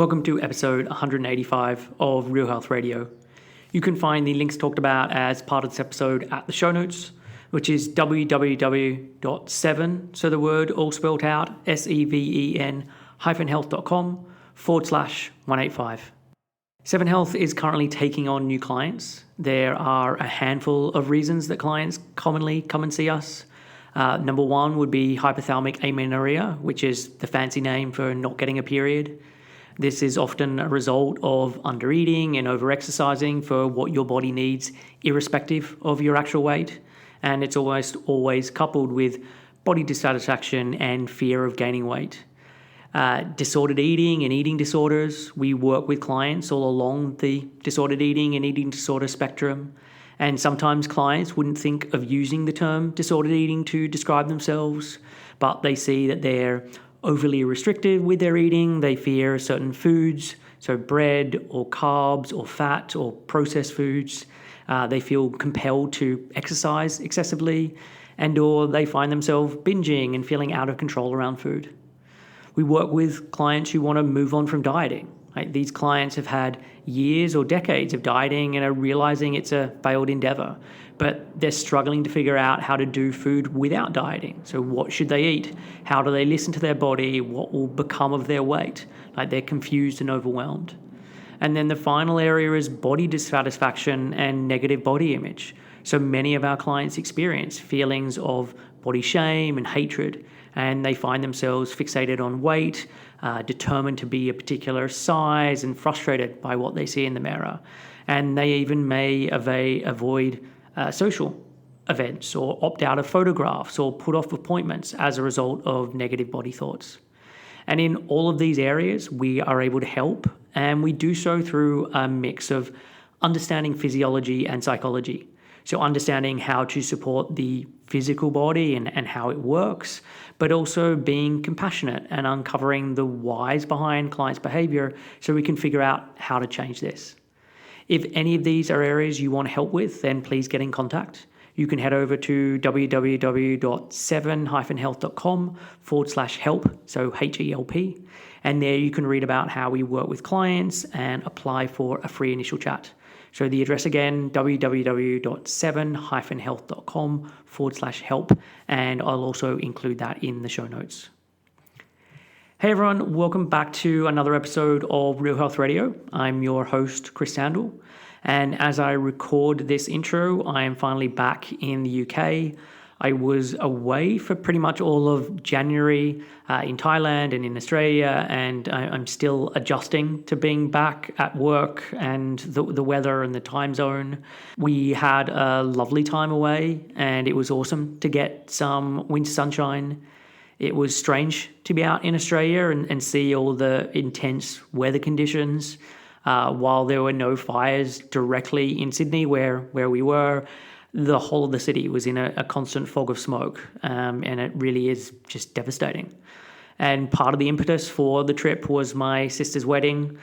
Welcome to episode 185 of Real Health Radio. You can find the links talked about as part of this episode at the show notes, which is www.7, so the word all spelled out, seven-health.com/185. 7 Health is currently taking on new clients. There are a handful of reasons that clients commonly come and see us. Number one would be hypothalamic amenorrhea, which is the fancy name for not getting a period. This is often a result of undereating and overexercising for what your body needs, irrespective of your actual weight. And it's almost always coupled with body dissatisfaction and fear of gaining weight. Disordered eating and eating disorders. We work with clients all along the disordered eating and eating disorder spectrum. And sometimes clients wouldn't think of using the term disordered eating to describe themselves, but they see that they're overly restricted with their eating. They fear certain foods, so bread or carbs or fat or processed foods. They feel compelled to exercise excessively, and or they find themselves binging and feeling out of control around food. We work with clients who want to move on from dieting. Right? These clients have had years or decades of dieting and are realizing it's a failed endeavor, but they're struggling to figure out how to do food without dieting. So what should they eat? How do they listen to their body? What will become of their weight? Like, they're confused and overwhelmed. And then the final area is body dissatisfaction and negative body image. So many of our clients experience feelings of body shame and hatred, and they find themselves fixated on weight, determined to be a particular size, and frustrated by what they see in the mirror. And they even may avoid social events or opt out of photographs or put off appointments as a result of negative body thoughts. And in all of these areas, we are able to help, and we do so through a mix of understanding physiology and psychology. So understanding how to support the physical body and how it works, but also being compassionate and uncovering the whys behind clients' behavior so we can figure out how to change this. If any of these are areas you want help with, then please get in contact. You can head over to www.7-health.com/help, so HELP, and there you can read about how we work with clients and apply for a free initial chat. So the address again, www.7-health.com/help, and I'll also include that in the show notes. Hey everyone, welcome back to another episode of Real Health Radio. I'm your host, Chris Sandel, and as I record this intro, I am finally back in the UK. I was away for pretty much all of January in Thailand and in Australia, and I'm still adjusting to being back at work and the weather and the time zone. We had a lovely time away, and it was awesome to get some winter sunshine. It was strange to be out in Australia and see all the intense weather conditions while there were no fires directly in Sydney where we were. The whole of the city was in a constant fog of smoke, and it really is just devastating. And part of the impetus for the trip was my sister's wedding.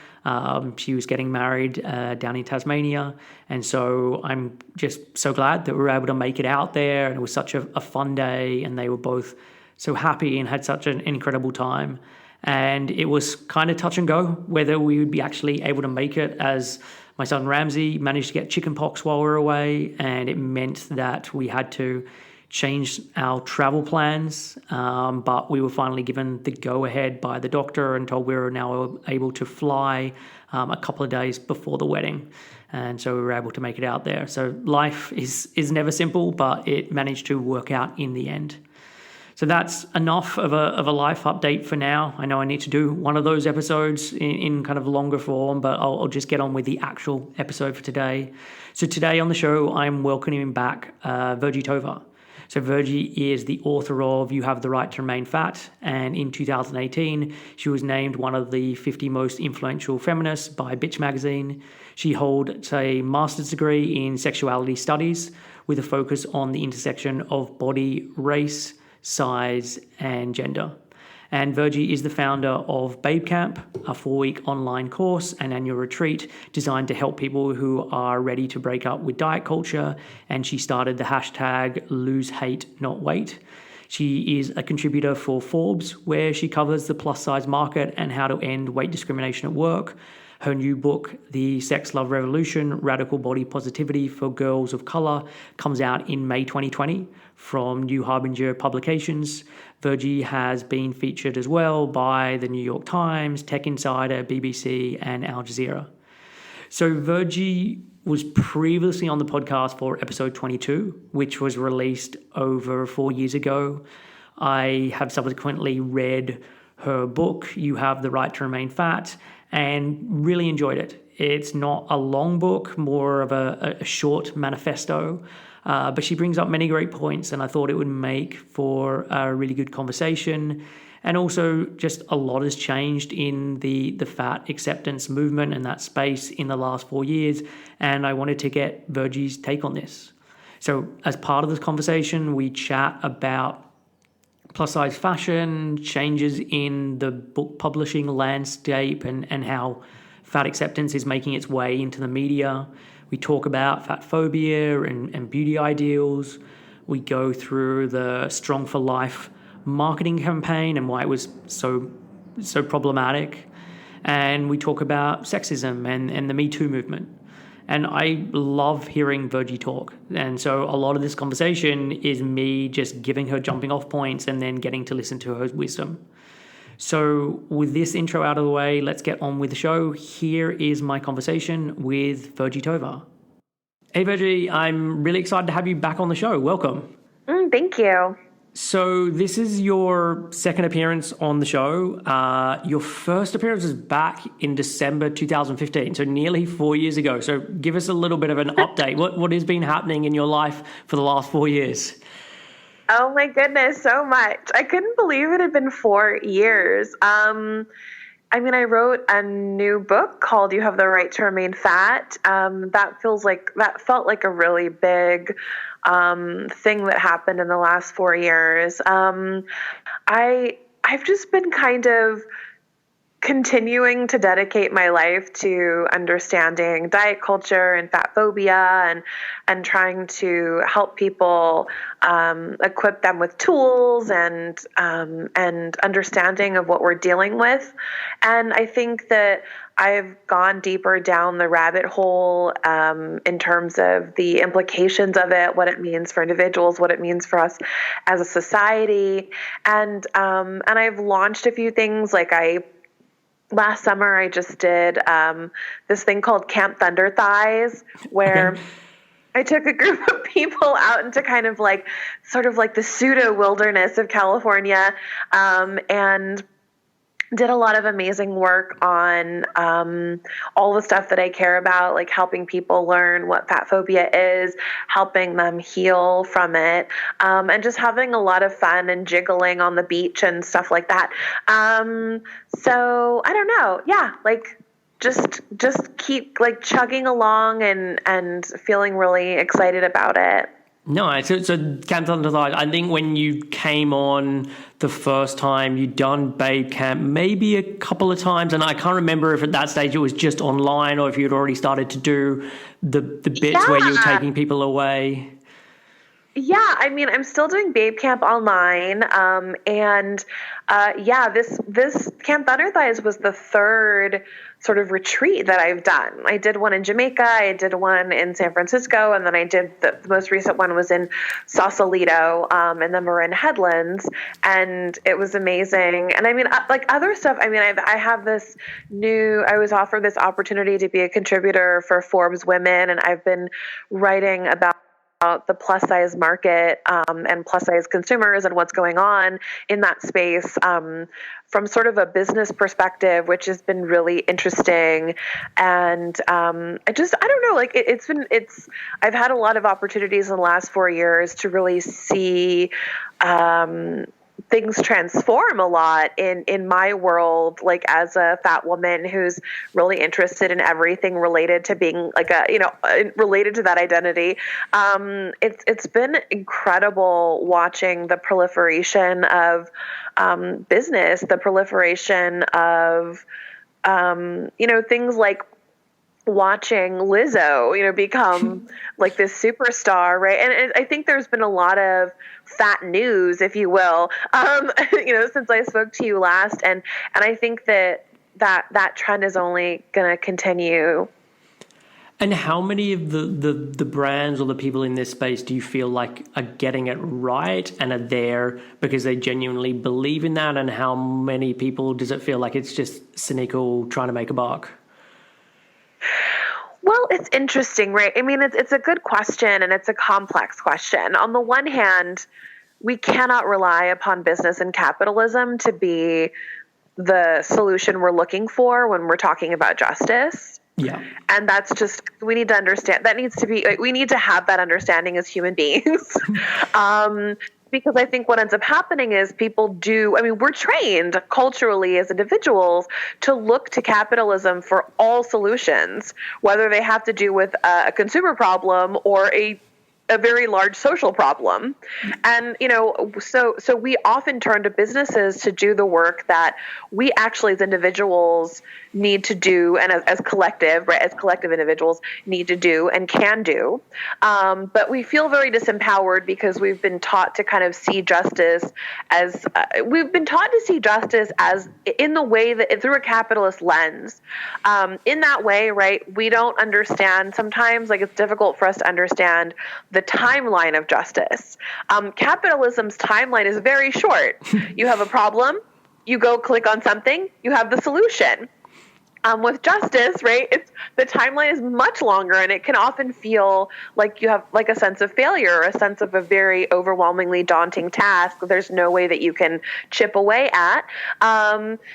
She was getting married down in Tasmania, and so I'm just so glad that we were able to make it out there, and it was such a fun day, and they were both so happy and had such an incredible time. And it was kind of touch and go whether we would be actually able to make it, as my son Ramsey managed to get chickenpox while we were away, and it meant that we had to change our travel plans. But we were finally given the go-ahead by the doctor and told we were now able to fly a couple of days before the wedding. And so we were able to make it out there. So life is never simple, but it managed to work out in the end. So that's enough of a life update for now. I know I need to do one of those episodes in kind of longer form, but I'll just get on with the actual episode for today. So today on the show, I'm welcoming back Virgie Tovar. So Virgie is the author of You Have the Right to Remain Fat, and in 2018, she was named one of the 50 most influential feminists by Bitch magazine. She holds a master's degree in Sexuality Studies with a focus on the intersection of body, race, size, and gender. And Virgie is the founder of Babecamp, a 4-week online course and annual retreat designed to help people who are ready to break up with diet culture. And she started the hashtag Lose Hate Not Weight. She is a contributor for Forbes, where she covers the plus size market and how to end weight discrimination at work. Her new book, The Sex Love Revolution, Radical Body Positivity for Girls of Color, comes out in May 2020 from New Harbinger Publications. Virgie has been featured as well by the New York Times, Tech Insider, BBC, and Al Jazeera. So Virgie was previously on the podcast for episode 22, which was released over 4 years ago. I have subsequently read her book, You Have the Right to Remain Fat, and really enjoyed it. It's not a long book, more of a short manifesto, but she brings up many great points, and I thought it would make for a really good conversation. And also just a lot has changed in the fat acceptance movement and that space in the last 4 years, and I wanted to get Virgie's take on this. So as part of this conversation, we chat about plus size fashion, changes in the book publishing landscape, and how fat acceptance is making its way into the media. We talk about fat phobia and beauty ideals. We go through the Strong for Life marketing campaign and why it was so problematic. And we talk about sexism and the Me Too movement. And I love hearing Virgie talk. And so a lot of this conversation is me just giving her jumping off points and then getting to listen to her wisdom. So with this intro out of the way, let's get on with the show. Here is my conversation with Virgie Tovar. Hey, Virgie, I'm really excited to have you back on the show. Welcome. Thank you. So this is your second appearance on the show. Your first appearance was back in December 2015, so nearly 4 years ago. So give us a little bit of an update. What has been happening in your life for the last 4 years? Oh my goodness, so much. I couldn't believe it had been 4 years. I wrote a new book called You Have the Right to Remain Fat. That felt like a really big thing that happened in the last 4 years. I've just been kind of continuing to dedicate my life to understanding diet culture and fat phobia and trying to help people equip them with tools and understanding of what we're dealing with. And I think that I've gone deeper down the rabbit hole in terms of the implications of it, what it means for individuals, what it means for us as a society. And I've launched a few things. Last summer, I just did this thing called Camp Thunder Thighs, where I took a group of people out into kind of sort of the pseudo wilderness of California, and did a lot of amazing work on all the stuff that I care about, like helping people learn what fat phobia is, helping them heal from it, and just having a lot of fun and jiggling on the beach and stuff like that. So I don't know. Yeah, just keep chugging along and feeling really excited about it. No, so Camp Thunder Thighs, I think when you came on the first time, you'd done Babecamp maybe a couple of times, and I can't remember if at that stage it was just online or if you'd already started to do the bits where you were taking people away. Yeah, I'm still doing Babecamp online, this Camp Thunder Thighs was the third sort of retreat that I've done. I did one in Jamaica, I did one in San Francisco, and then I did the most recent one was in Sausalito, in the Marin Headlands, and it was amazing. And other stuff, I was offered this opportunity to be a contributor for Forbes Women, and I've been writing about the plus size market and plus size consumers and what's going on in that space from sort of a business perspective, which has been really interesting. And I don't know, I've had a lot of opportunities in the last 4 years to really see things transform a lot in my world, as a fat woman who's really interested in everything related to being related to that identity. It's been incredible watching the proliferation of business, the proliferation of things like watching Lizzo, become like this superstar, right? And I think there's been a lot of fat news, if you will, since I spoke to you last, and I think that trend is only going to continue. And how many of the brands or the people in this space do you feel like are getting it right and are there because they genuinely believe in that? And how many people does it feel like it's just cynical trying to make a buck? Well, it's interesting, right? I mean, it's a good question, and it's a complex question. On the one hand, we cannot rely upon business and capitalism to be the solution we're looking for when we're talking about justice. Yeah. And that's just, we need to understand, we need to have that understanding as human beings. Because I think what ends up happening is we're trained culturally as individuals to look to capitalism for all solutions, whether they have to do with a consumer problem or a very large social problem. And, so we often turn to businesses to do the work that we actually as individuals need to do, and as collective individuals need to do and can do. But we feel very disempowered because we've been taught to kind of see justice as in the way that through a capitalist lens. In that way, right, we don't understand sometimes, like it's difficult for us to understand the timeline of justice. Capitalism's timeline is very short. You have a problem, you go click on something, you have the solution. With justice, right, the timeline is much longer, and it can often feel like you have like a sense of failure, a sense of a very overwhelmingly daunting task there's no way that you can chip away at.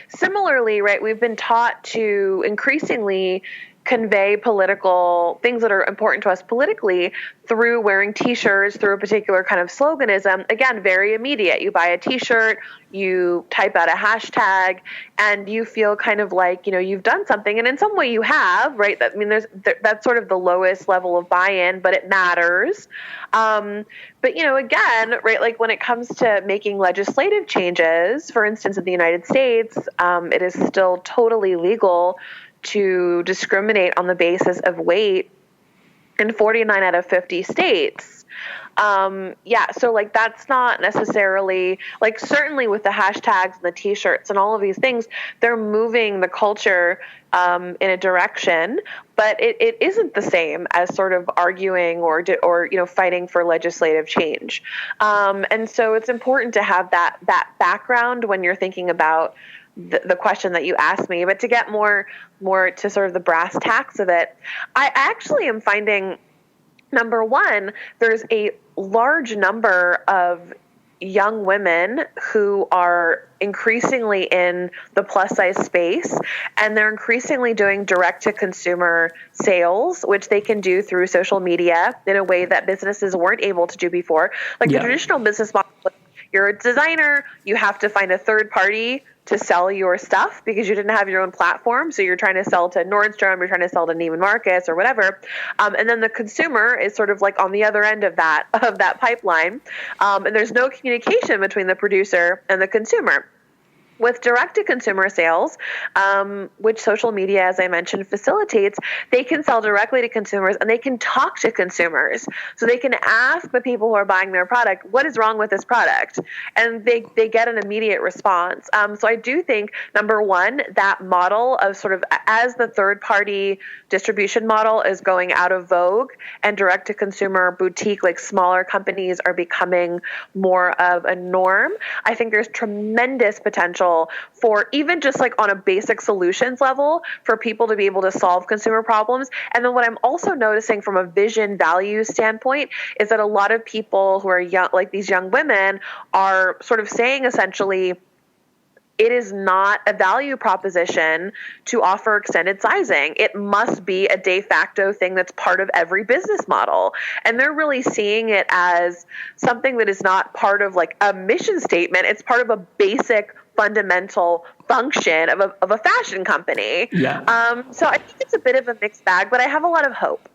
Similarly, right, we've been taught to increasingly convey political things that are important to us politically through wearing T-shirts, through a particular kind of sloganism. Again, very immediate. You buy a T-shirt, you type out a hashtag, and you feel kind of like, you've done something. And in some way you have, right? That's sort of the lowest level of buy-in, but it matters. But, again, right, like when it comes to making legislative changes, for instance, in the United States, it is still totally legal to discriminate on the basis of weight in 49 out of 50 states. So like that's not necessarily, like certainly with the hashtags and the T-shirts and all of these things, they're moving the culture in a direction, but it isn't the same as sort of arguing or fighting for legislative change. And so it's important to have that background when you're thinking about the question that you asked me. But to get more to sort of the brass tacks of it, I actually am finding, number one, there's a large number of young women who are increasingly in the plus size space, and they're increasingly doing direct to consumer sales, which they can do through social media in a way that businesses weren't able to do before. Like the traditional business model, you're a designer, you have to find a third party to sell your stuff because you didn't have your own platform. So you're trying to sell to Nordstrom, you're trying to sell to Neiman Marcus or whatever. And then the consumer is sort of like on the other end of that pipeline. And there's no communication between the producer and the consumer. With direct-to-consumer sales, which social media, as I mentioned, facilitates, they can sell directly to consumers and they can talk to consumers. So they can ask the people who are buying their product, what is wrong with this product? And they get an immediate response. So I do think, number one, that model of sort of as the third-party distribution model is going out of vogue and direct-to-consumer boutique, like smaller companies are becoming more of a norm, I think there's tremendous potential for even just like on a basic solutions level for people to be able to solve consumer problems. And then what I'm also noticing from a vision value standpoint is that a lot of people who are young, like these young women, are sort of saying essentially, it is not a value proposition to offer extended sizing. It must be a de facto thing that's part of every business model. And they're really seeing it as something that is not part of like a mission statement. It's part of a basic fundamental function of a fashion company. Yeah. So I think it's a bit of a mixed bag, but I have a lot of hope.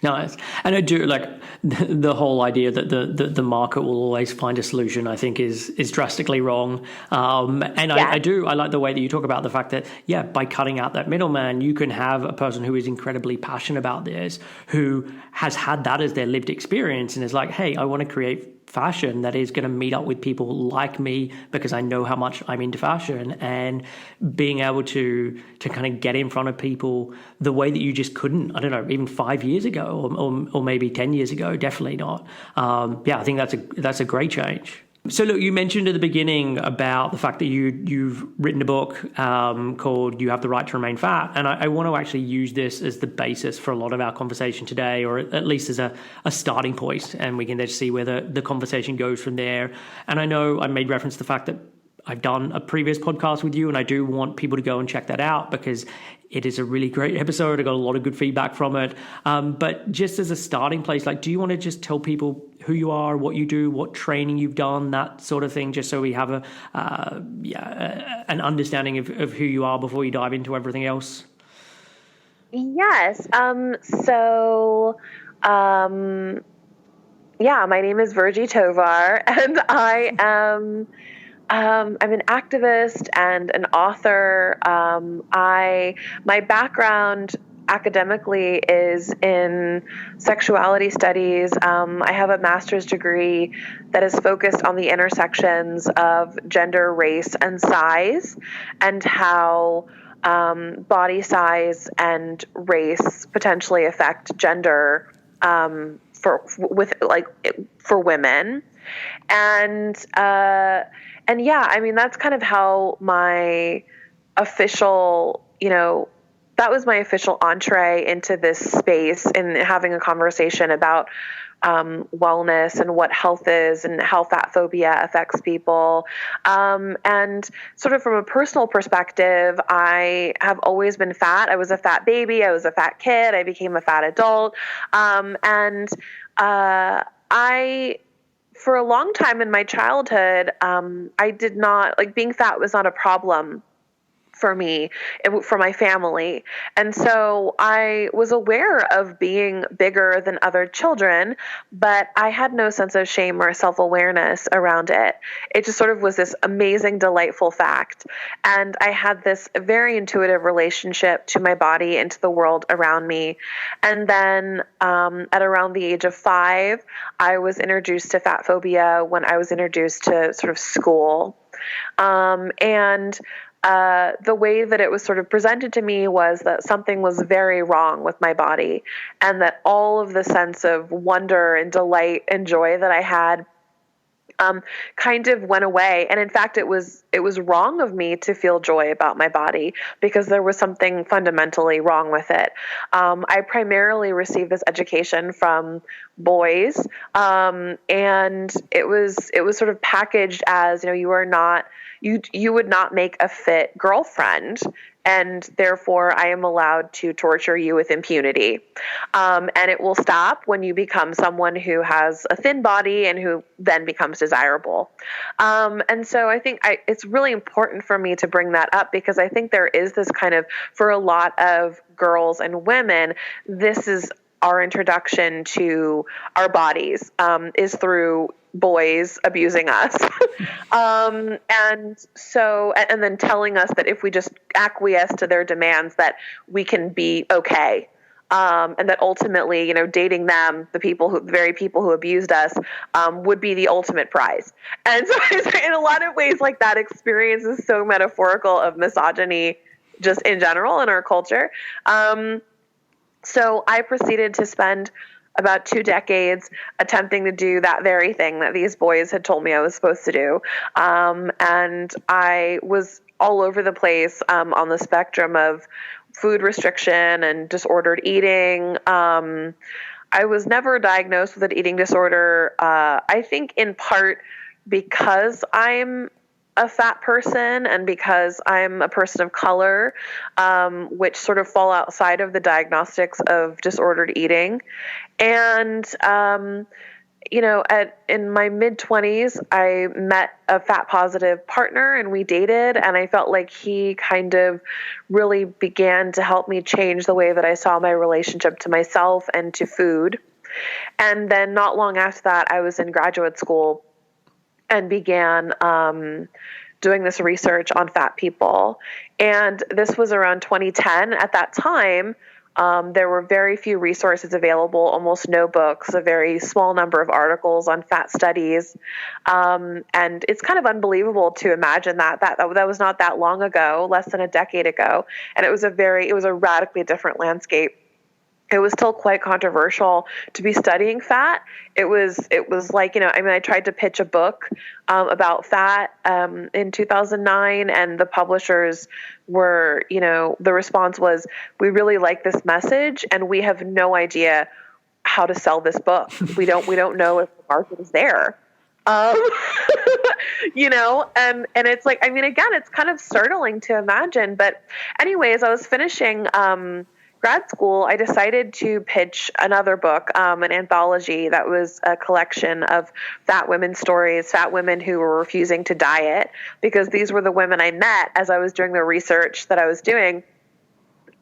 Nice. And I do like the whole idea that the market will always find a solution, I think is drastically wrong. And I like the way that you talk about the fact that, yeah, by cutting out that middleman, you can have a person who is incredibly passionate about this, who has had that as their lived experience and is like, hey, I want to create fashion that is going to meet up with people like me because I know how much I'm into fashion, and being able to kind of get in front of people the way that you just couldn't, I don't know, even 5 years ago or maybe 10 years ago, definitely not. I think that's a great change. So look, you mentioned at the beginning about the fact that you've written a book called You Have the Right to Remain Fat. And I want to actually use this as the basis for a lot of our conversation today, or at least as a starting point, and we can then see where the conversation goes from there. And I know I made reference to the fact that I've done a previous podcast with you, and I do want people to go and check that out because it is a really great episode. I got a lot of good feedback from it. But just as a starting place, like, do you want to just tell people who you are, what you do, what training you've done, that sort of thing, just so we have an understanding of who you are before you dive into everything else? Yes. My name is Virgie Tovar, and I am I'm an activist and an author. My background academically is in sexuality studies. I have a master's degree that is focused on the intersections of gender, race, and size, and how body size and race potentially affect gender for women. And yeah, I mean, that's kind of how my official, that was my official entree into this space, in having a conversation about wellness and what health is and how fat phobia affects people. And sort of from a personal perspective, I have always been fat. I was a fat baby. I was a fat kid. I became a fat adult. For a long time in my childhood, I did not, being fat was not a problem for me, for my family. And so I was aware of being bigger than other children, but I had no sense of shame or self-awareness around it. It just sort of was this amazing, delightful fact. And I had this very intuitive relationship to my body and to the world around me. And then at around the age of 5, I was introduced to fat phobia when I was introduced to sort of school. The way that it was sort of presented to me was that something was very wrong with my body, and that all of the sense of wonder and delight and joy that I had kind of went away. And in fact, it was wrong of me to feel joy about my body, because there was something fundamentally wrong with it. I primarily received this education from boys, and it was sort of packaged as, you would not make a fit girlfriend, and therefore I am allowed to torture you with impunity. And it will stop when you become someone who has a thin body and who then becomes desirable. And so I think it's really important for me to bring that up, because I think there is this kind of, for a lot of girls and women, this is our introduction to our bodies, is through boys abusing us. And then telling us that if we just acquiesce to their demands, that we can be okay. And that ultimately, dating them, the very people who abused us, would be the ultimate prize. And so in a lot of ways, that experience is so metaphorical of misogyny just in general in our culture. So I proceeded to spend about 2 decades attempting to do that very thing that these boys had told me I was supposed to do. And I was all over the place on the spectrum of food restriction and disordered eating. I was never diagnosed with an eating disorder, I think in part because I'm a fat person and because I'm a person of color, which sort of fall outside of the diagnostics of disordered eating. And in my mid-20s, I met a fat positive partner and we dated, and I felt like he kind of really began to help me change the way that I saw my relationship to myself and to food. And then not long after that, I was in graduate school and began doing this research on fat people. And this was around 2010. At that time, there were very few resources available, almost no books, a very small number of articles on fat studies. And it's kind of unbelievable to imagine that was not that long ago, less than a decade ago. And it was a radically different landscape. It was still quite controversial to be studying fat. It was like, I tried to pitch a book about fat in 2009, and the publishers were, the response was, we really like this message and we have no idea how to sell this book. We don't know if the market is there. And it's like, again, it's kind of startling to imagine. But anyways, I was finishing grad school, I decided to pitch another book, an anthology that was a collection of fat women's stories, fat women who were refusing to diet, because these were the women I met as I was doing the research that I was doing.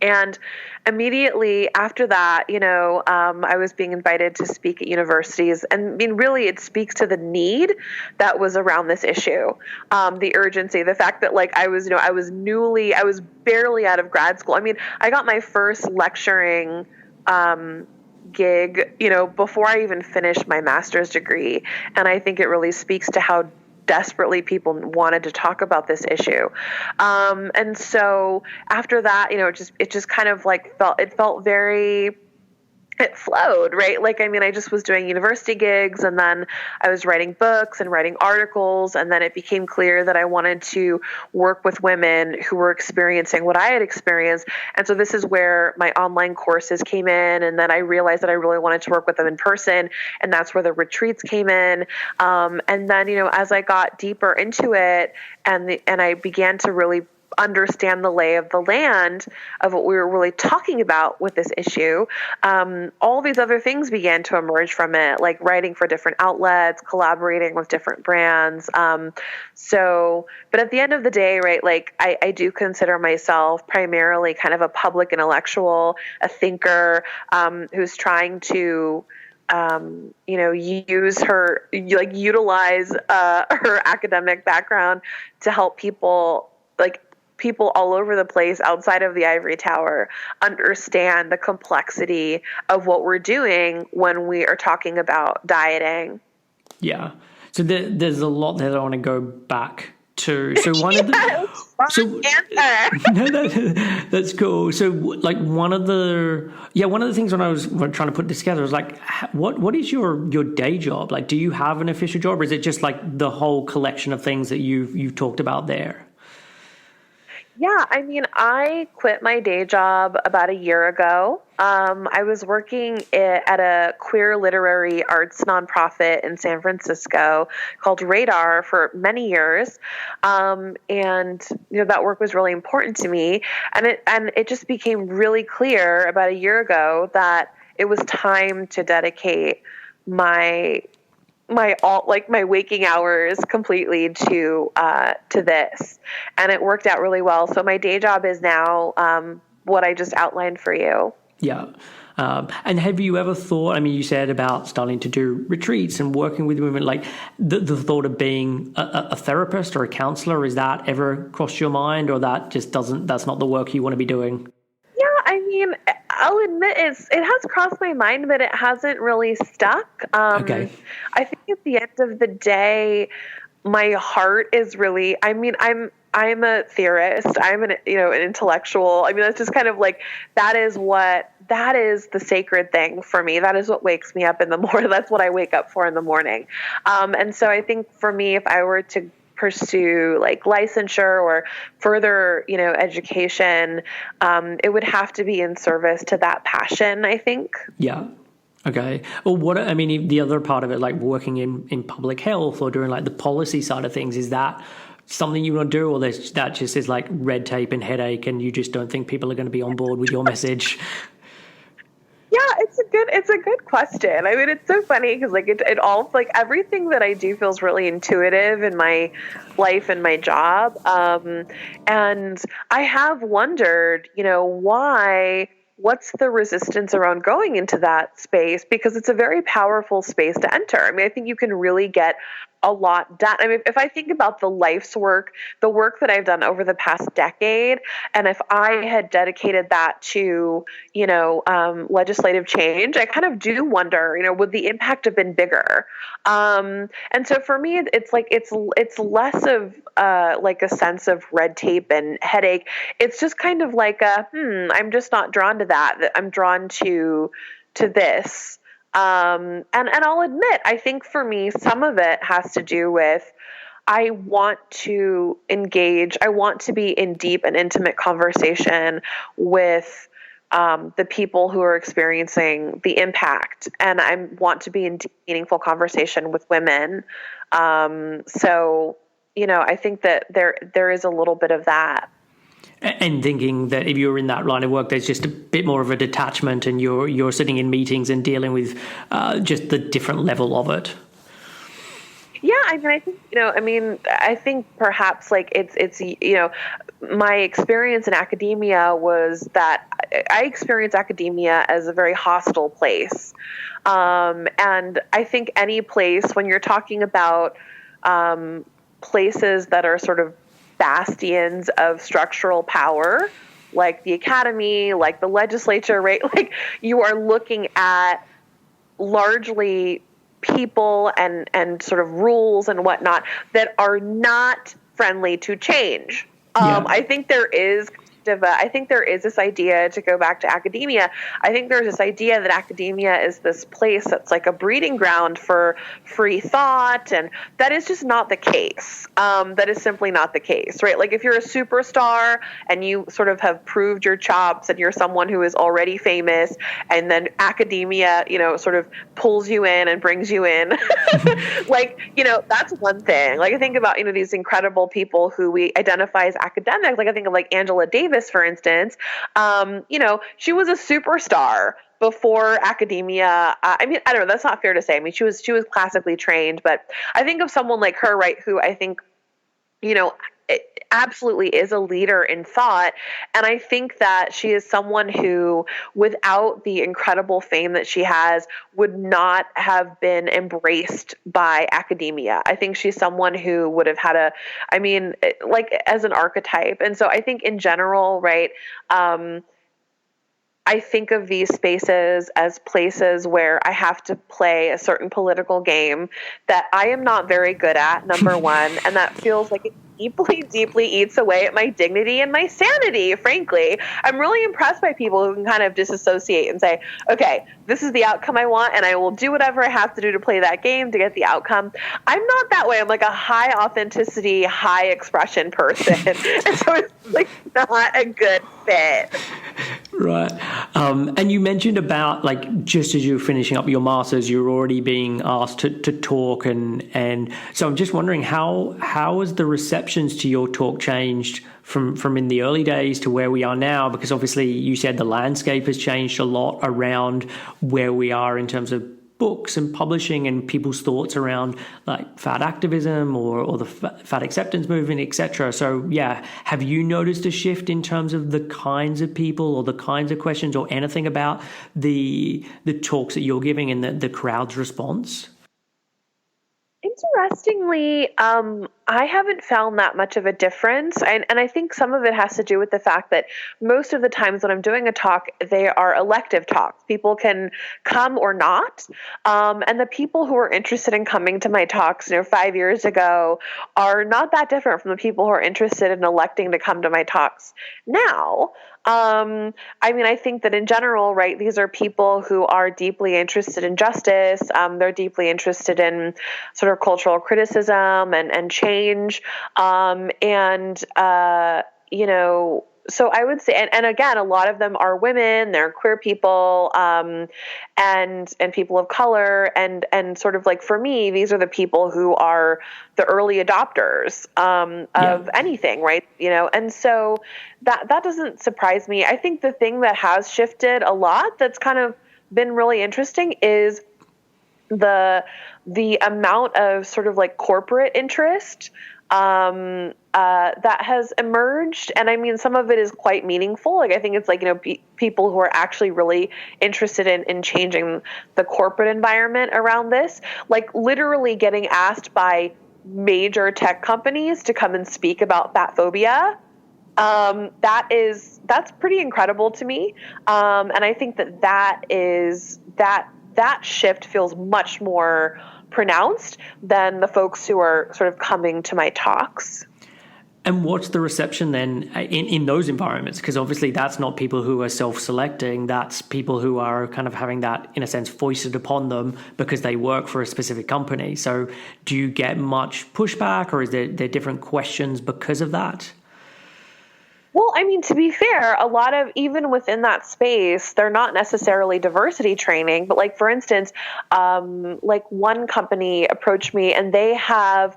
And immediately after that, I was being invited to speak at universities. And really, it speaks to the need that was around this issue, the urgency, the fact that I was barely out of grad school. I got my first lecturing gig, before I even finished my master's degree. And I think it really speaks to how desperately people wanted to talk about this issue. And so after that, it just kind of it flowed, right? I just was doing university gigs, and then I was writing books and writing articles. And then it became clear that I wanted to work with women who were experiencing what I had experienced. And so this is where my online courses came in. And then I realized that I really wanted to work with them in person. And that's where the retreats came in. And then, as I got deeper into it and I began to really understand the lay of the land of what we were really talking about with this issue, all these other things began to emerge from it, like writing for different outlets, collaborating with different brands. But at the end of the day, right, I do consider myself primarily kind of a public intellectual, a thinker, who's trying to utilize her academic background to help people all over the place outside of the ivory tower understand the complexity of what we're doing when we are talking about dieting. Yeah. So there's a lot there that I want to go back to. So one of the that's cool. So one of the things when I was trying to put this together was what is your day job? Do you have an official job, or is it just the whole collection of things that you've talked about there? Yeah, I quit my day job about a year ago. I was working at a queer literary arts nonprofit in San Francisco called Radar for many years. And that work was really important to me. And it just became really clear about a year ago that it was time to dedicate my waking hours completely to this, and it worked out really well. So my day job is now what I just outlined for you. Yeah. And have you ever thought, you said about starting to do retreats and working with women, the thought of being a therapist or a counselor, is that ever crossed your mind, or that's not the work you want to be doing? Yeah, I'll admit it has crossed my mind, but it hasn't really stuck. Okay. I think at the end of the day, my heart is really, I'm a theorist. I'm an intellectual. That's just kind of that is the sacred thing for me. That is what wakes me up in the morning. That's what I wake up for in the morning. And so I think for me, if I were to pursue licensure or further, education, it would have to be in service to that passion, I think. Yeah. Okay. Well, the other part of it, working in public health or doing the policy side of things, is that something you want to do, or that just is red tape and headache, and you just don't think people are going to be on board with your message? Yeah, it's a good question. I mean, it's so funny because like it all like everything that I do feels really intuitive in my life and my job. And I have wondered, what's the resistance around going into that space, because it's a very powerful space to enter. I mean, I think you can really get a lot done. I mean, if I think about the life's work, the work that I've done over the past decade, and if I had dedicated that to, legislative change, I kind of do wonder, would the impact have been bigger? And so for me, it's like it's less of like a sense of red tape and headache. It's just kind of like I'm just not drawn to that. I'm drawn to this. And I'll admit, I think for me, some of it has to do with I want to engage. I want to be in deep and intimate conversation with the people who are experiencing the impact, and I want to be in deep, meaningful conversation with women. So, I think that there is a little bit of that. And thinking that if you're in that line of work, there's just a bit more of a detachment, and you're sitting in meetings and dealing with just the different level of it. Yeah, I mean, I think perhaps like it's my experience in academia was that I experienced academia as a very hostile place, and I think any place when you're talking about places that are sort of bastions of structural power, like the academy, like the legislature, right? Like you are looking at largely people and sort of rules and whatnot that are not friendly to change. I think there is this idea, to go back to academia, I think there's this idea that academia is this place that's like a breeding ground for free thought, and that is just not the case. That is simply not the case, right? Like if you're a superstar and you sort of have proved your chops and you're someone who is already famous, and then academia, sort of pulls you in and brings you in, like, that's one thing. Like I think about, these incredible people who we identify as academics. Like I think of like Angela Davis, for instance. She was a superstar before academia. I mean, I don't know, that's not fair to say. I mean, she was classically trained, but I think of someone like her, right, who I think, absolutely is a leader in thought. And I think that she is someone who, without the incredible fame that she has, would not have been embraced by academia. I think she's someone who would have had like as an archetype. And so I think in general, right, I think of these spaces as places where I have to play a certain political game that I am not very good at, number one, and that feels like it deeply, deeply eats away at my dignity and my sanity, frankly. I'm really impressed by people who can kind of disassociate and say, okay, this is the outcome I want, and I will do whatever I have to do to play that game to get the outcome. I'm not that way. I'm like a high authenticity, high expression person. And so it's like not a good fit. Right. And you mentioned about like just as you're finishing up your master's, you're already being asked to talk, and so I'm just wondering how has the receptions to your talk changed from in the early days to where we are now? Because obviously you said the landscape has changed a lot around where we are in terms of books and publishing and people's thoughts around like fat activism or the fat acceptance movement, etc. So yeah, have you noticed a shift in terms of the kinds of people or the kinds of questions or anything about the talks that you're giving and the crowd's response? Interestingly, I haven't found that much of a difference. And I think some of it has to do with the fact that most of the times when I'm doing a talk, they are elective talks. People can come or not. And the people who are interested in coming to my talks, 5 years ago are not that different from the people who are interested in electing to come to my talks now. I think that in general, right, these are people who are deeply interested in justice. They're deeply interested in sort of cultural criticism and change. So I would say, and again, a lot of them are women, they're queer people, and people of color, and sort of like for me, these are the people who are the early adopters of anything, right? And so that doesn't surprise me. I think the thing that has shifted a lot, that's kind of been really interesting is the amount of sort of like corporate interest that has emerged. And I mean, some of it is quite meaningful. Like, I think it's like, people who are actually really interested in changing the corporate environment around this, like literally getting asked by major tech companies to come and speak about fat phobia. That's pretty incredible to me. And I think that shift feels much more pronounced than the folks who are sort of coming to my talks. And what's the reception then in those environments? Because obviously that's not people who are self-selecting. That's people who are kind of having that, in a sense, foisted upon them because they work for a specific company. So do you get much pushback, or is there different questions because of that? Well, I mean, to be fair, a lot of, even within that space, they're not necessarily diversity training, but like, for instance, like one company approached me and they have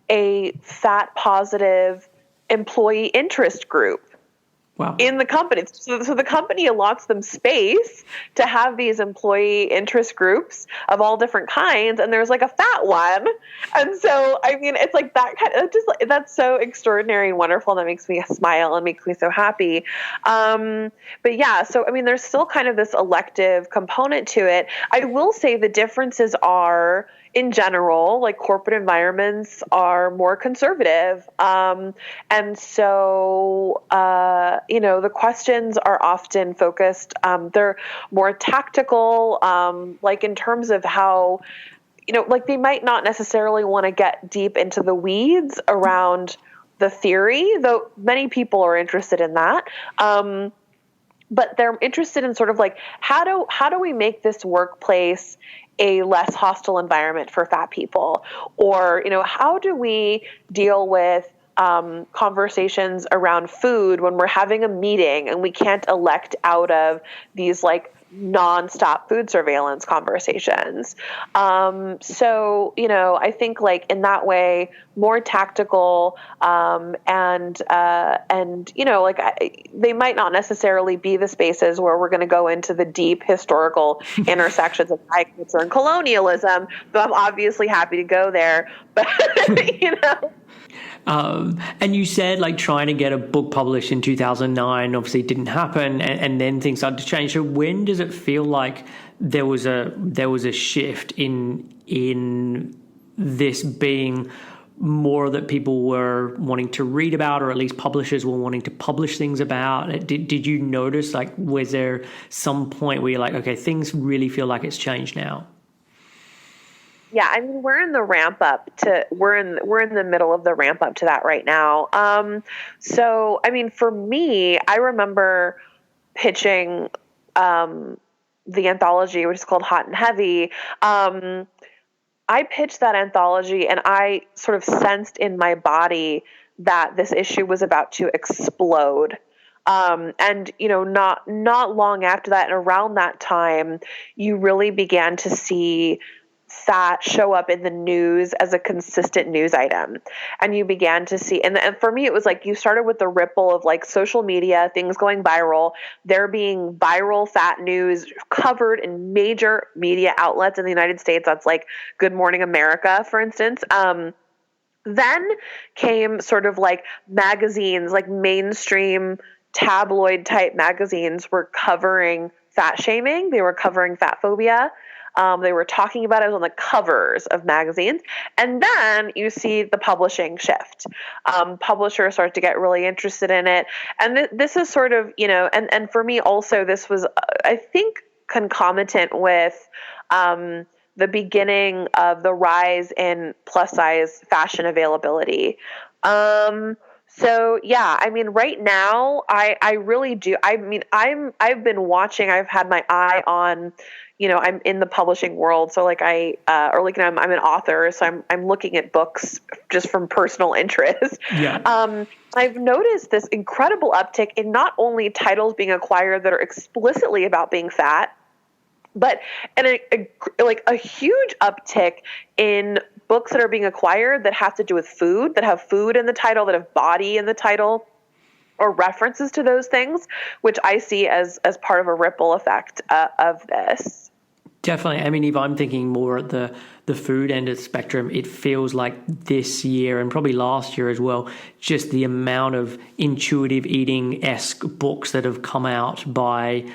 a fat positive employee interest group. Wow. In the company. So the company allots them space to have these employee interest groups of all different kinds. And there's like a fat one. And so, I mean, it's like that kind of just, that's so extraordinary and wonderful. That makes me smile and makes me so happy. But yeah, so, I mean, there's still kind of this elective component to it. I will say the differences are, in general, like corporate environments are more conservative. And so, the questions are often focused, they're more tactical, like in terms of how, like they might not necessarily want to get deep into the weeds around the theory, though many people are interested in that. But they're interested in sort of like, how do we make this workplace a less hostile environment for fat people? Or, how do we deal with conversations around food when we're having a meeting and we can't elect out of these like nonstop food surveillance conversations. So, I think like in that way, more tactical, and they might not necessarily be the spaces where we're going to go into the deep historical intersections of diet culture and colonialism, though I'm obviously happy to go there, but, And you said like trying to get a book published in 2009 obviously didn't happen, and then things started to change. So when does it feel like there was a shift in this being more that people were wanting to read about, or at least publishers were wanting to publish things about? Did you notice, like, was there some point where you're like, okay, things really feel like it's changed now? Yeah, I mean, we're in the middle of the ramp up to that right now. So, I mean, for me, I remember pitching the anthology, which is called Hot and Heavy. I pitched that anthology, and I sort of sensed in my body that this issue was about to explode. And not long after that, and around that time, you really began to see fat show up in the news as a consistent news item. And you began to see, and for me, it was like you started with the ripple of like social media, things going viral, there being viral fat news covered in major media outlets in the United States. That's like Good Morning America, for instance. Then came sort of like magazines, like mainstream tabloid type magazines were covering fat shaming. They were covering fat phobia. They were talking about it on the covers of magazines. And then you see the publishing shift. Publishers start to get really interested in it. And this is sort of, and for me also, this was, I think, concomitant with the beginning of the rise in plus size fashion availability. So yeah, I mean, right now, I really do. I mean, I've been watching. I've had my eye on, I'm in the publishing world. So like I'm an author, so I'm looking at books just from personal interest. Yeah. I've noticed this incredible uptick in not only titles being acquired that are explicitly about being fat, but a huge uptick in books that are being acquired that have to do with food, that have food in the title, that have body in the title, or references to those things, which I see as part of a ripple effect of this. Definitely. I mean, if I'm thinking more at the food end of the spectrum, it feels like this year and probably last year as well, just the amount of intuitive eating-esque books that have come out by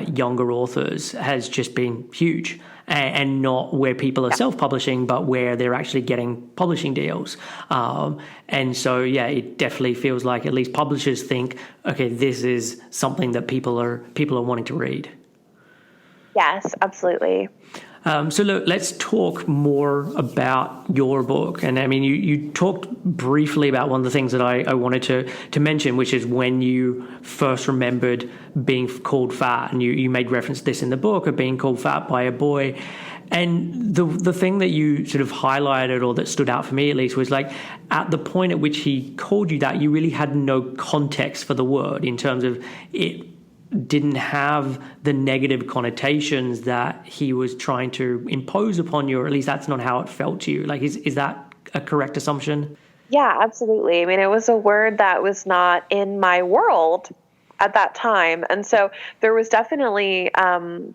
younger authors has just been huge. And not where people are self-publishing, but where they're actually getting publishing deals. And so, yeah, it definitely feels like at least publishers think, okay, this is something that people are wanting to read. Yes, absolutely. So look, let's talk more about your book. And I mean, you talked briefly about one of the things that I wanted to mention, which is when you first remembered being called fat. And you made reference to this in the book of being called fat by a boy. And the thing that you sort of highlighted, or that stood out for me at least, was like at the point at which he called you that, you really had no context for the word in terms of it didn't have the negative connotations that he was trying to impose upon you, or at least that's not how it felt to you. Like, is that a correct assumption? Yeah, absolutely. I mean, it was a word that was not in my world at that time. And so there was definitely,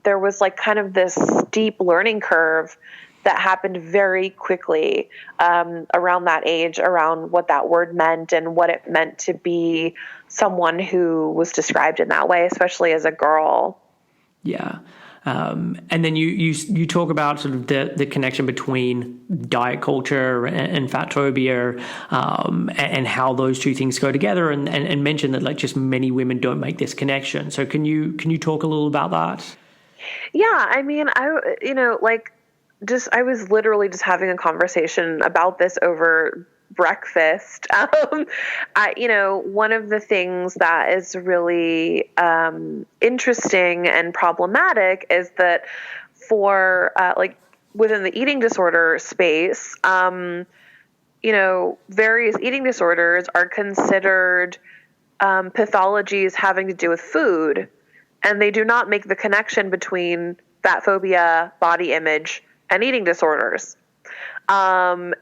there was like kind of this steep learning curve that happened very quickly around that age, around what that word meant and what it meant to be someone who was described in that way, especially as a girl. Yeah. And then you talk about sort of the connection between diet culture and fatphobia, and how those two things go together, and mention that like just many women don't make this connection. So can you talk a little about that? Yeah, I mean, I was literally just having a conversation about this over breakfast. One of the things that is really interesting and problematic is that for within the eating disorder space, various eating disorders are considered pathologies having to do with food, and they do not make the connection between fat phobia, body image, and eating disorders. And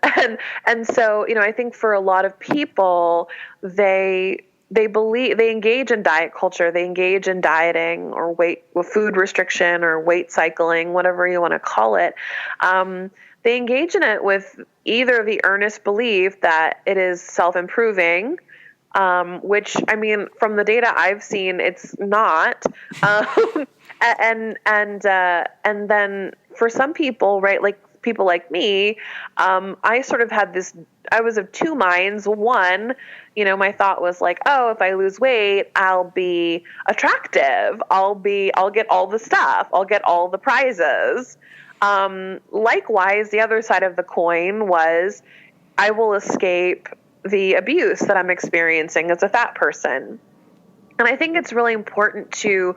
so, I think for a lot of people, they engage in diet culture, they engage in dieting or food restriction or weight cycling, whatever you want to call it. They engage in it with either the earnest belief that it is self-improving, which, I mean, from the data I've seen, it's not. And then for some people, right, like people like me, I sort of had I was of two minds. One, my thought was like, oh, if I lose weight, I'll be attractive. I'll get all the stuff. I'll get all the prizes. Likewise, the other side of the coin was I will escape the abuse that I'm experiencing as a fat person. And I think it's really important to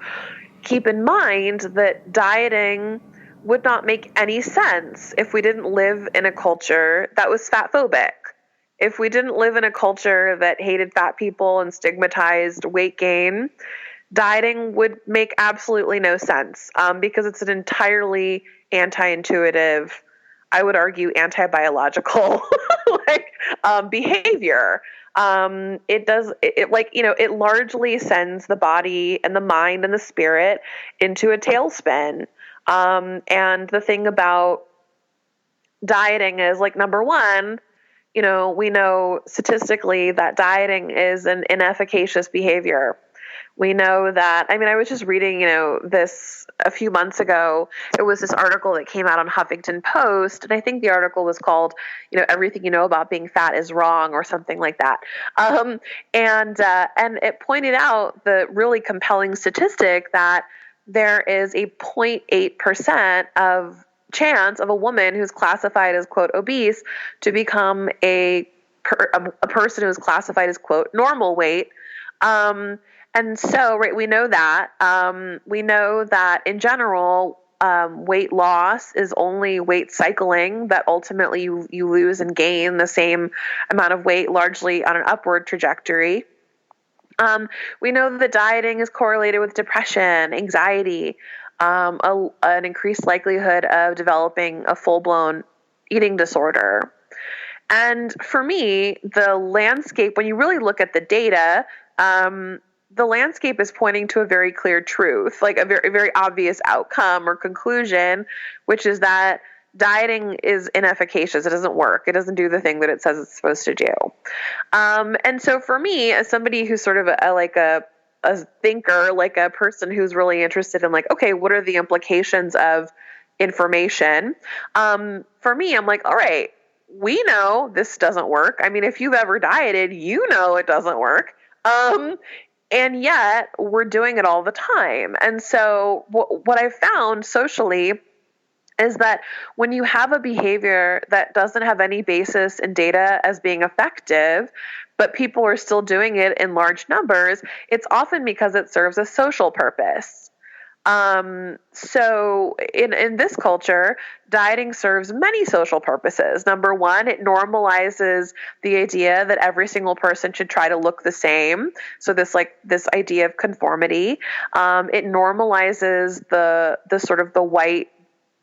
keep in mind that dieting would not make any sense if we didn't live in a culture that was fat phobic. If we didn't live in a culture that hated fat people and stigmatized weight gain, dieting would make absolutely no sense, because it's an entirely anti-intuitive, I would argue anti-biological behavior. It largely sends the body and the mind and the spirit into a tailspin. And the thing about dieting is, like, number one, we know statistically that dieting is an inefficacious behavior. We know that, I mean, I was just reading, this a few months ago. It was this article that came out on Huffington Post, and I think the article was called, Everything You Know About Being Fat is Wrong, or something like that. And it pointed out the really compelling statistic that there is a 0.8% of chance of a woman who's classified as, quote, obese to become a person who's classified as, quote, normal weight. And so, right, we know that. We know that in general, weight loss is only weight cycling, that ultimately you lose and gain the same amount of weight, largely on an upward trajectory. We know that dieting is correlated with depression, anxiety, an increased likelihood of developing a full-blown eating disorder. And for me, the landscape, when you really look at the data, the landscape is pointing to a very clear truth, like a very obvious outcome or conclusion, which is that dieting is inefficacious. It doesn't work. It doesn't do the thing that it says it's supposed to do. And so for me, as somebody who's sort of a thinker, like a person who's really interested in like, okay, what are the implications of information? For me, I'm like, all right, we know this doesn't work. I mean, if you've ever dieted, you know it doesn't work. And yet we're doing it all the time. And so what I've found socially is that when you have a behavior that doesn't have any basis in data as being effective, but people are still doing it in large numbers, it's often because it serves a social purpose. So in this culture, dieting serves many social purposes. Number one, it normalizes the idea that every single person should try to look the same. So this idea of conformity. It normalizes the sort of the white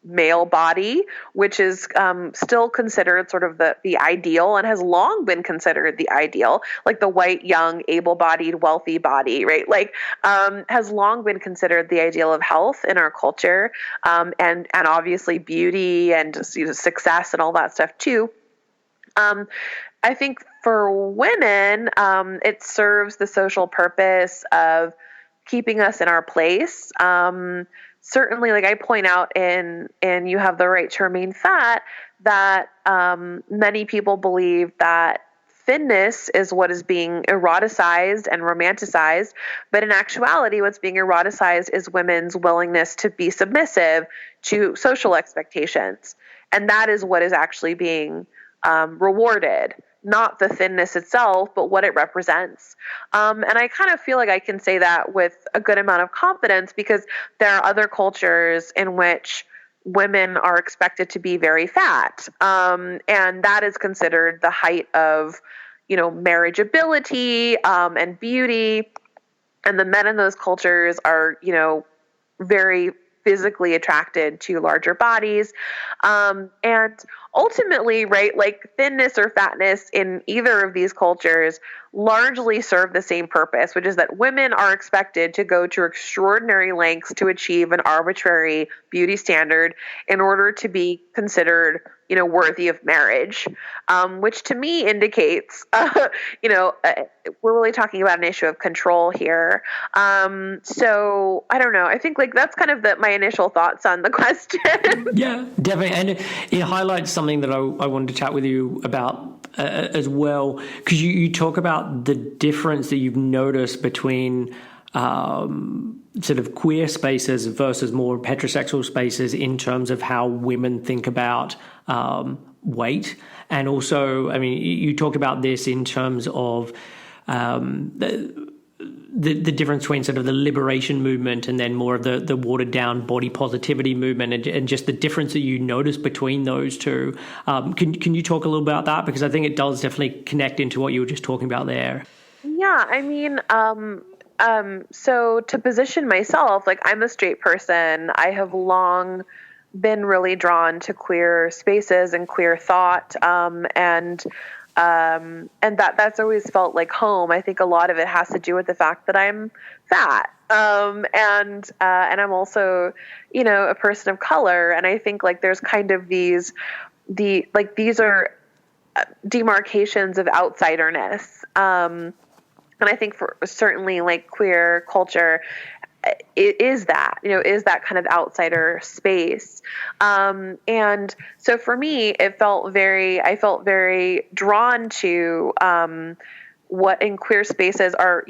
male body, which is still considered sort of the ideal and has long been considered the ideal, like the white, young, able-bodied, wealthy body, right? Like has long been considered the ideal of health in our culture, and obviously beauty and success and all that stuff too. I think for women, it serves the social purpose of keeping us in our place. Certainly, like I point out in You Have the Right to Remain Fat, that many people believe that thinness is what is being eroticized and romanticized, but in actuality, what's being eroticized is women's willingness to be submissive to social expectations. And that is what is actually being rewarded. Not the thinness itself, but what it represents. And I kind of feel like I can say that with a good amount of confidence because there are other cultures in which women are expected to be very fat. And that is considered the height of, marriageability and beauty. And the men in those cultures are, very physically attracted to larger bodies. And ultimately, right, like thinness or fatness in either of these cultures largely serve the same purpose, which is that women are expected to go to extraordinary lengths to achieve an arbitrary beauty standard in order to be considered, worthy of marriage, which to me indicates, we're really talking about an issue of control here. So I don't know. I think like that's kind of my initial thoughts on the question. Yeah, definitely. And it highlights something that I wanted to chat with you about as well, because you talk about the difference that you've noticed between sort of queer spaces versus more heterosexual spaces in terms of how women think about weight. And also, I mean, you talked about this in terms of the difference between sort of the liberation movement and then more of the watered down body positivity movement and just the difference that you notice between those two. Can you talk a little about that? Because I think it does definitely connect into what you were just talking about there. Yeah, I mean, so to position myself, like I'm a straight person. I have long been really drawn to queer spaces and queer thought, and that's always felt like home. I think a lot of it has to do with the fact that I'm fat, and I'm also, a person of color. And I think like there's kind of these are demarcations of outsiderness. And I think for certainly like queer culture, it is that, is that kind of outsider space. And so for me, I felt very drawn to what in queer spaces are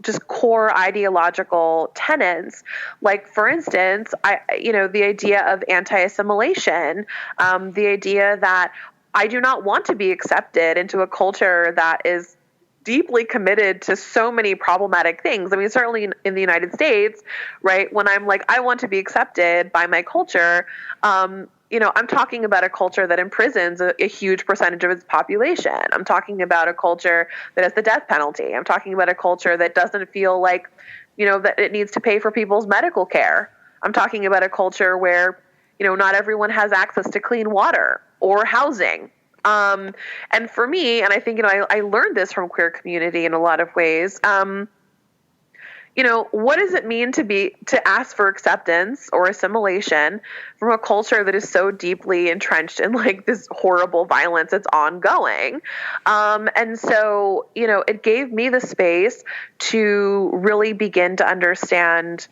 just core ideological tenets. Like, for instance, the idea of anti-assimilation, the idea that I do not want to be accepted into a culture that is deeply committed to so many problematic things. I mean, certainly in the United States, right, when I'm like, I want to be accepted by my culture, I'm talking about a culture that imprisons a huge percentage of its population. I'm talking about a culture that has the death penalty. I'm talking about a culture that doesn't feel like, that it needs to pay for people's medical care. I'm talking about a culture where, not everyone has access to clean water or housing. And for me, and I think, I learned this from queer community in a lot of ways. What does it mean to ask for acceptance or assimilation from a culture that is so deeply entrenched in like this horrible violence that's ongoing? And so, it gave me the space to really begin to understand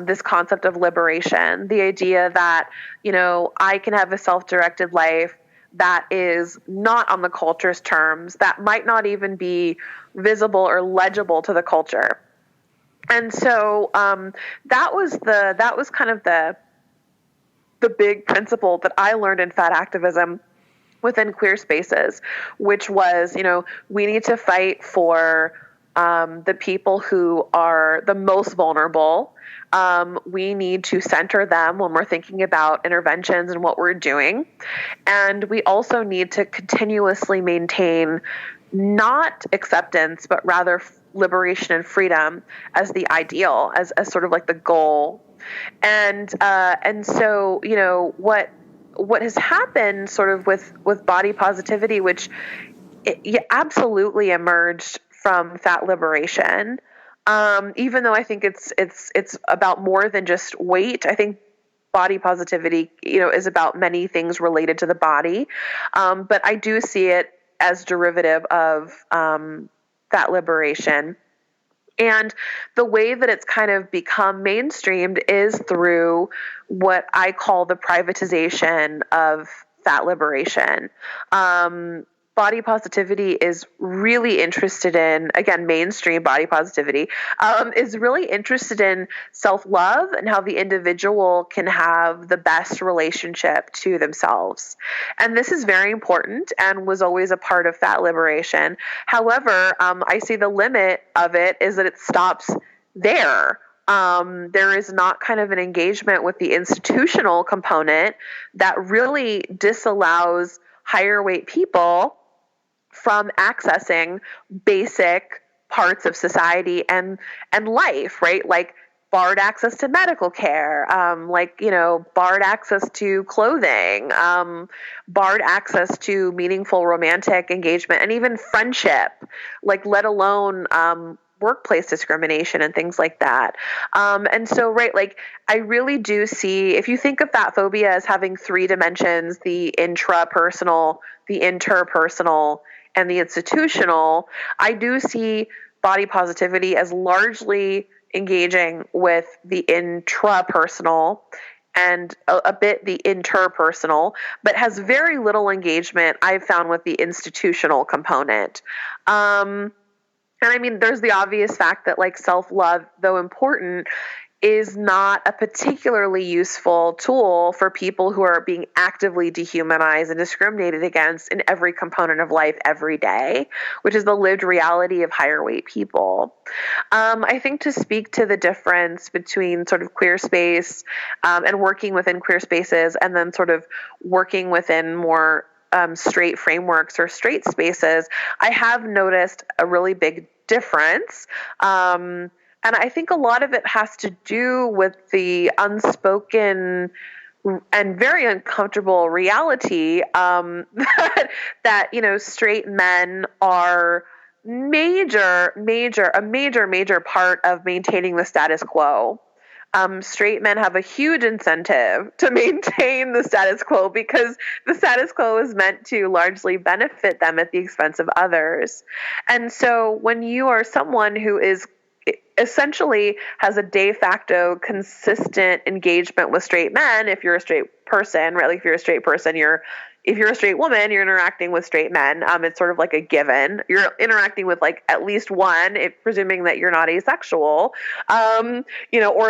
this concept of liberation, the idea that, I can have a self-directed life that is not on the culture's terms, that might not even be visible or legible to the culture. And so that was kind of the big principle that I learned in fat activism within queer spaces, which was, we need to fight for the people who are the most vulnerable. We need to center them when we're thinking about interventions and what we're doing. And we also need to continuously maintain not acceptance, but rather liberation and freedom as the ideal, as sort of like the goal. And so, what has happened sort of with body positivity, which it absolutely emerged from fat liberation. Even though I think it's about more than just weight. I think body positivity, is about many things related to the body. But I do see it as derivative of fat liberation. And the way that it's kind of become mainstreamed is through what I call the privatization of fat liberation. Body positivity is really interested in, again, mainstream body positivity, is really interested in self-love and how the individual can have the best relationship to themselves. And this is very important and was always a part of fat liberation. However, I see the limit of it is that it stops there. There is not kind of an engagement with the institutional component that really disallows higher weight people from accessing basic parts of society and life, right? Like barred access to medical care, barred access to clothing, barred access to meaningful romantic engagement, and even friendship, like let alone workplace discrimination and things like that. And so, right, like I really do see, if you think of fat phobia as having three dimensions, the intrapersonal, the interpersonal, and the institutional, I do see body positivity as largely engaging with the intrapersonal and a bit the interpersonal, but has very little engagement, I've found, with the institutional component. And I mean, there's the obvious fact that like self-love, though important, is not a particularly useful tool for people who are being actively dehumanized and discriminated against in every component of life every day, which is the lived reality of higher weight people. I think to speak to the difference between sort of queer space and working within queer spaces and then sort of working within more straight frameworks or straight spaces, I have noticed a really big difference. And I think a lot of it has to do with the unspoken and very uncomfortable reality that straight men are a major part of maintaining the status quo. Straight men have a huge incentive to maintain the status quo because the status quo is meant to largely benefit them at the expense of others. And so when you are someone who is essentially has a de facto consistent engagement with straight men, if you're a straight person, right? Like if you're a straight person, if you're a straight woman, you're interacting with straight men. It's sort of like a given. You're interacting with like at least one, presuming that you're not asexual, or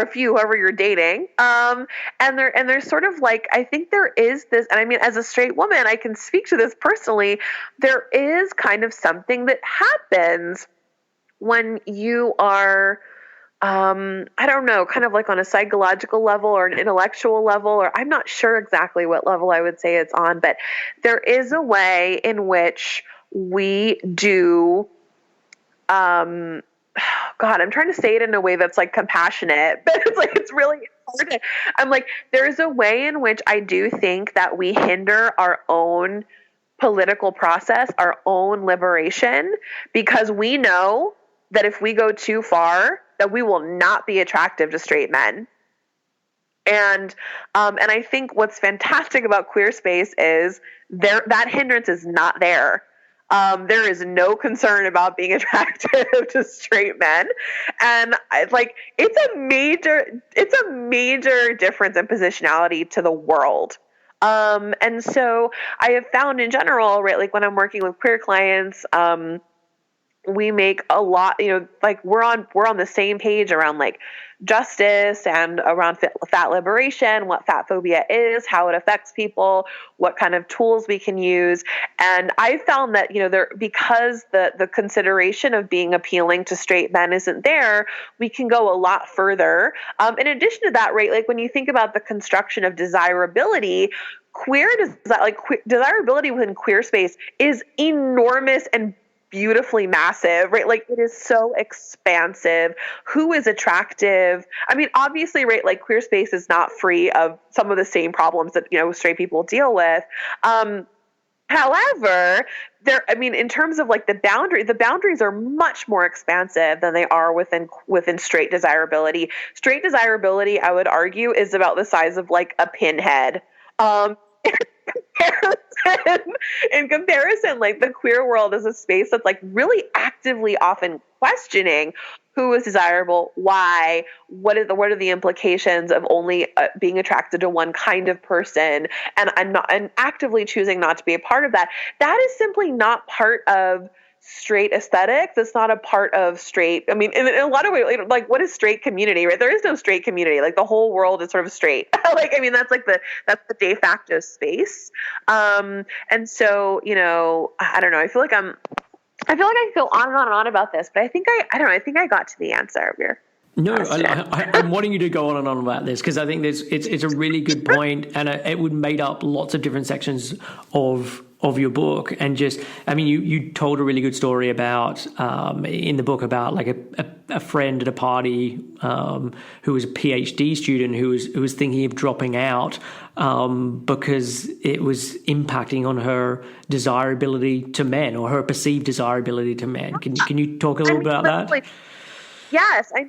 a few, whoever you're dating. And there's sort of like, I think there is this, and I mean, as a straight woman, I can speak to this personally. There is kind of something that happens when you are, I don't know, kind of like on a psychological level or an intellectual level, or I'm not sure exactly what level I would say it's on, but there is a way in which we do, God, I'm trying to say it in a way that's like compassionate, but it's really hard. I'm like, there's a way in which I do think that we hinder our own political process, our own liberation, because we know that if we go too far, that we will not be attractive to straight men. And I think what's fantastic about queer space is that hindrance is not there. There is no concern about being attractive to straight men, and it's a major difference in positionality to the world. And so I have found in general, right, like when I'm working with queer clients, we make a lot, like we're on the same page around like justice and around fat liberation, what fat phobia is, how it affects people, what kind of tools we can use. And I found that, because the consideration of being appealing to straight men isn't there, we can go a lot further. In addition to that, right, like when you think about the construction of desirability, desirability within queer space is enormous and beautifully massive, right? Like it is so expansive. Who is attractive? I mean, obviously, right, like queer space is not free of some of the same problems that, straight people deal with. However, in terms of like the boundaries are much more expansive than they are within straight desirability. Straight desirability, I would argue, is about the size of like a pinhead. In comparison, like the queer world is a space that's like really actively often questioning who is desirable, why, what are the implications of only being attracted to one kind of person, and actively choosing not to be a part of that. That is simply not part of straight aesthetics. It's not a part of straight. I mean, in a lot of ways, like what is straight community, right? There is no straight community. Like the whole world is sort of straight. That's the de facto space. And so, I don't know. I feel like I can go on and on and on about this, but I think I got to the answer here. No, I'm wanting you to go on and on about this because I think it's a really good point, and it would made up lots of different sections of your book. And just, you told a really good story about in the book about like a friend at a party who was a PhD student who was thinking of dropping out because it was impacting on her desirability to men, or her perceived desirability to men. Can you talk a little bit about that? Yes, I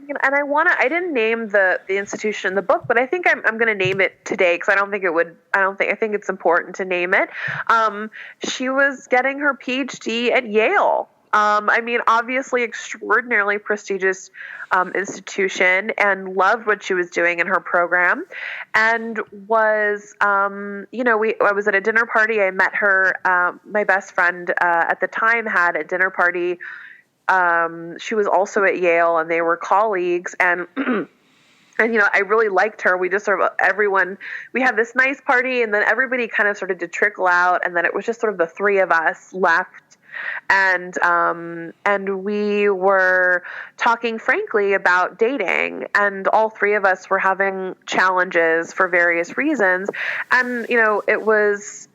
didn't name the institution in the book, but I think I'm going to name it today because I think it's important to name it. She was getting her PhD at Yale. Obviously extraordinarily prestigious institution, and loved what she was doing in her program, and was, I was at a dinner party. I met her, my best friend at the time had a dinner party. She was also at Yale, and they were colleagues, and I really liked her. We just we had this nice party, and then everybody kind of started to trickle out, and then it was just sort of the three of us left, and we were talking frankly about dating, and all three of us were having challenges for various reasons, and it was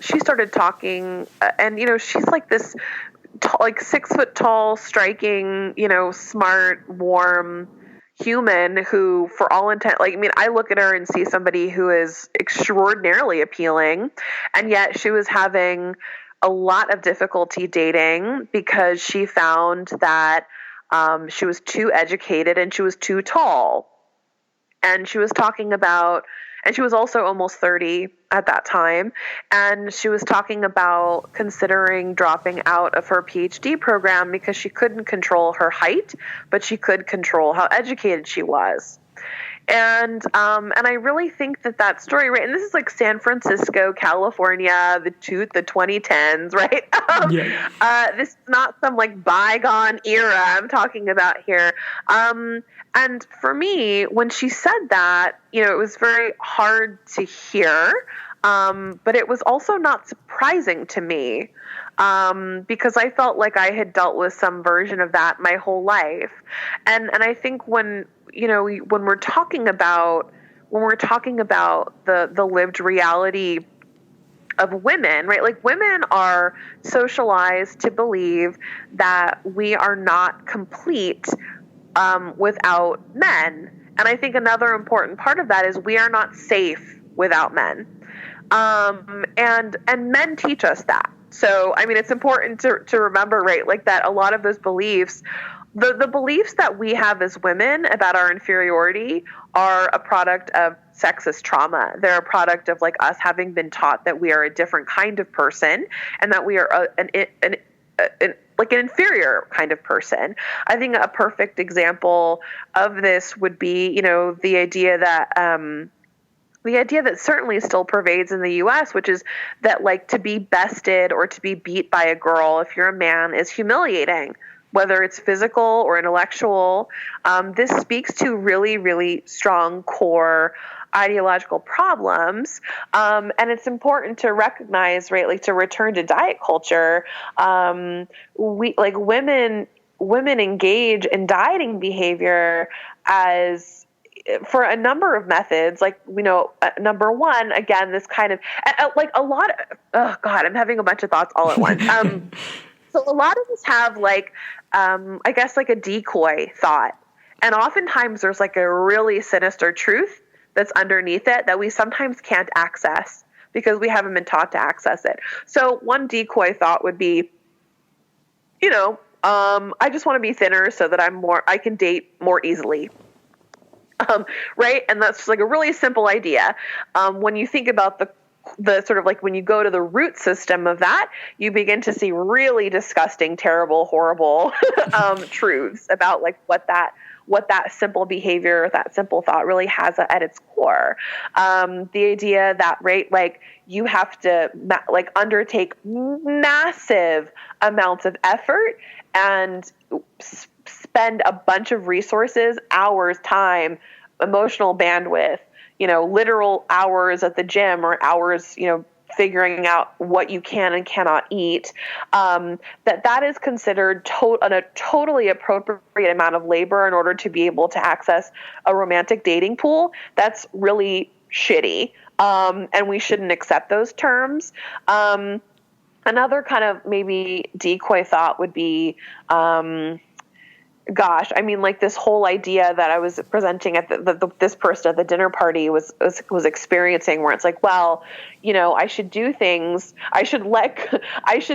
she started talking, and she's like this. Like 6 foot tall, striking, smart, warm human who, for all intent, I look at her and see somebody who is extraordinarily appealing, and yet she was having a lot of difficulty dating because she found that she was too educated and she was too tall. And she was talking about, and she was also almost 30 at that time, and she was talking about considering dropping out of her PhD program because she couldn't control her height, but she could control how educated she was. And I really think that story, right? And this is like San Francisco, California, the 2010s, right? This is not some like bygone era I'm talking about here. And for me, when she said that, it was very hard to hear, but it was also not surprising to me, because I felt like I had dealt with some version of that my whole life. And I think when we're talking about the lived reality of women, right? Like women are socialized to believe that we are not complete without men. And I think another important part of that is we are not safe without men. And men teach us that. So, I mean, it's important to remember, right, like that a lot of those beliefs, the beliefs that we have as women about our inferiority are a product of sexist trauma. They're a product of like us having been taught that we are a different kind of person and that we are an inferior kind of person. I think a perfect example of this would be, the idea that certainly still pervades in the U.S., which is that like to be bested or to be beat by a girl if you're a man is humiliating, whether it's physical or intellectual. This speaks to really, really strong core ideological problems. And it's important to recognize, right, like to return to diet culture, women engage in dieting behavior for a number of methods, number one, again, this kind of, like a lot of, oh God, I'm having a bunch of thoughts all at once. So a lot of us have I guess like a decoy thought. And oftentimes there's like a really sinister truth that's underneath it that we sometimes can't access because we haven't been taught to access it. So one decoy thought would be, I just want to be thinner so that I can date more easily. Right. And that's just like a really simple idea. When you think about the sort of like when you go to the root system of that, you begin to see really disgusting, terrible, horrible truths about like what that simple behavior, that simple thought really has at its core. The idea that, right, like you have to undertake massive amounts of effort and spend a bunch of resources, hours, time, emotional bandwidth, literal hours at the gym or hours, figuring out what you can and cannot eat, that is considered a totally appropriate amount of labor in order to be able to access a romantic dating pool. That's really shitty. And we shouldn't accept those terms. Another kind of maybe decoy thought would be, this whole idea that I was presenting at this person at the dinner party was experiencing, where it's like, well, I should do things, I should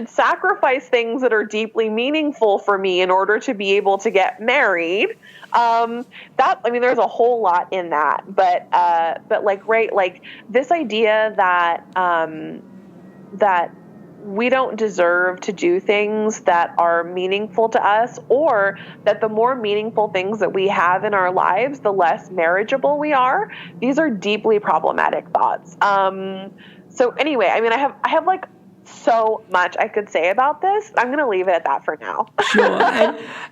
sacrifice things that are deeply meaningful for me in order to be able to get married. There's a whole lot in that, but this idea that we don't deserve to do things that are meaningful to us, or that the more meaningful things that we have in our lives, the less marriageable we are. These are deeply problematic thoughts. So anyway, I have like so much I could say about this. I'm going to leave it at that for now. Sure.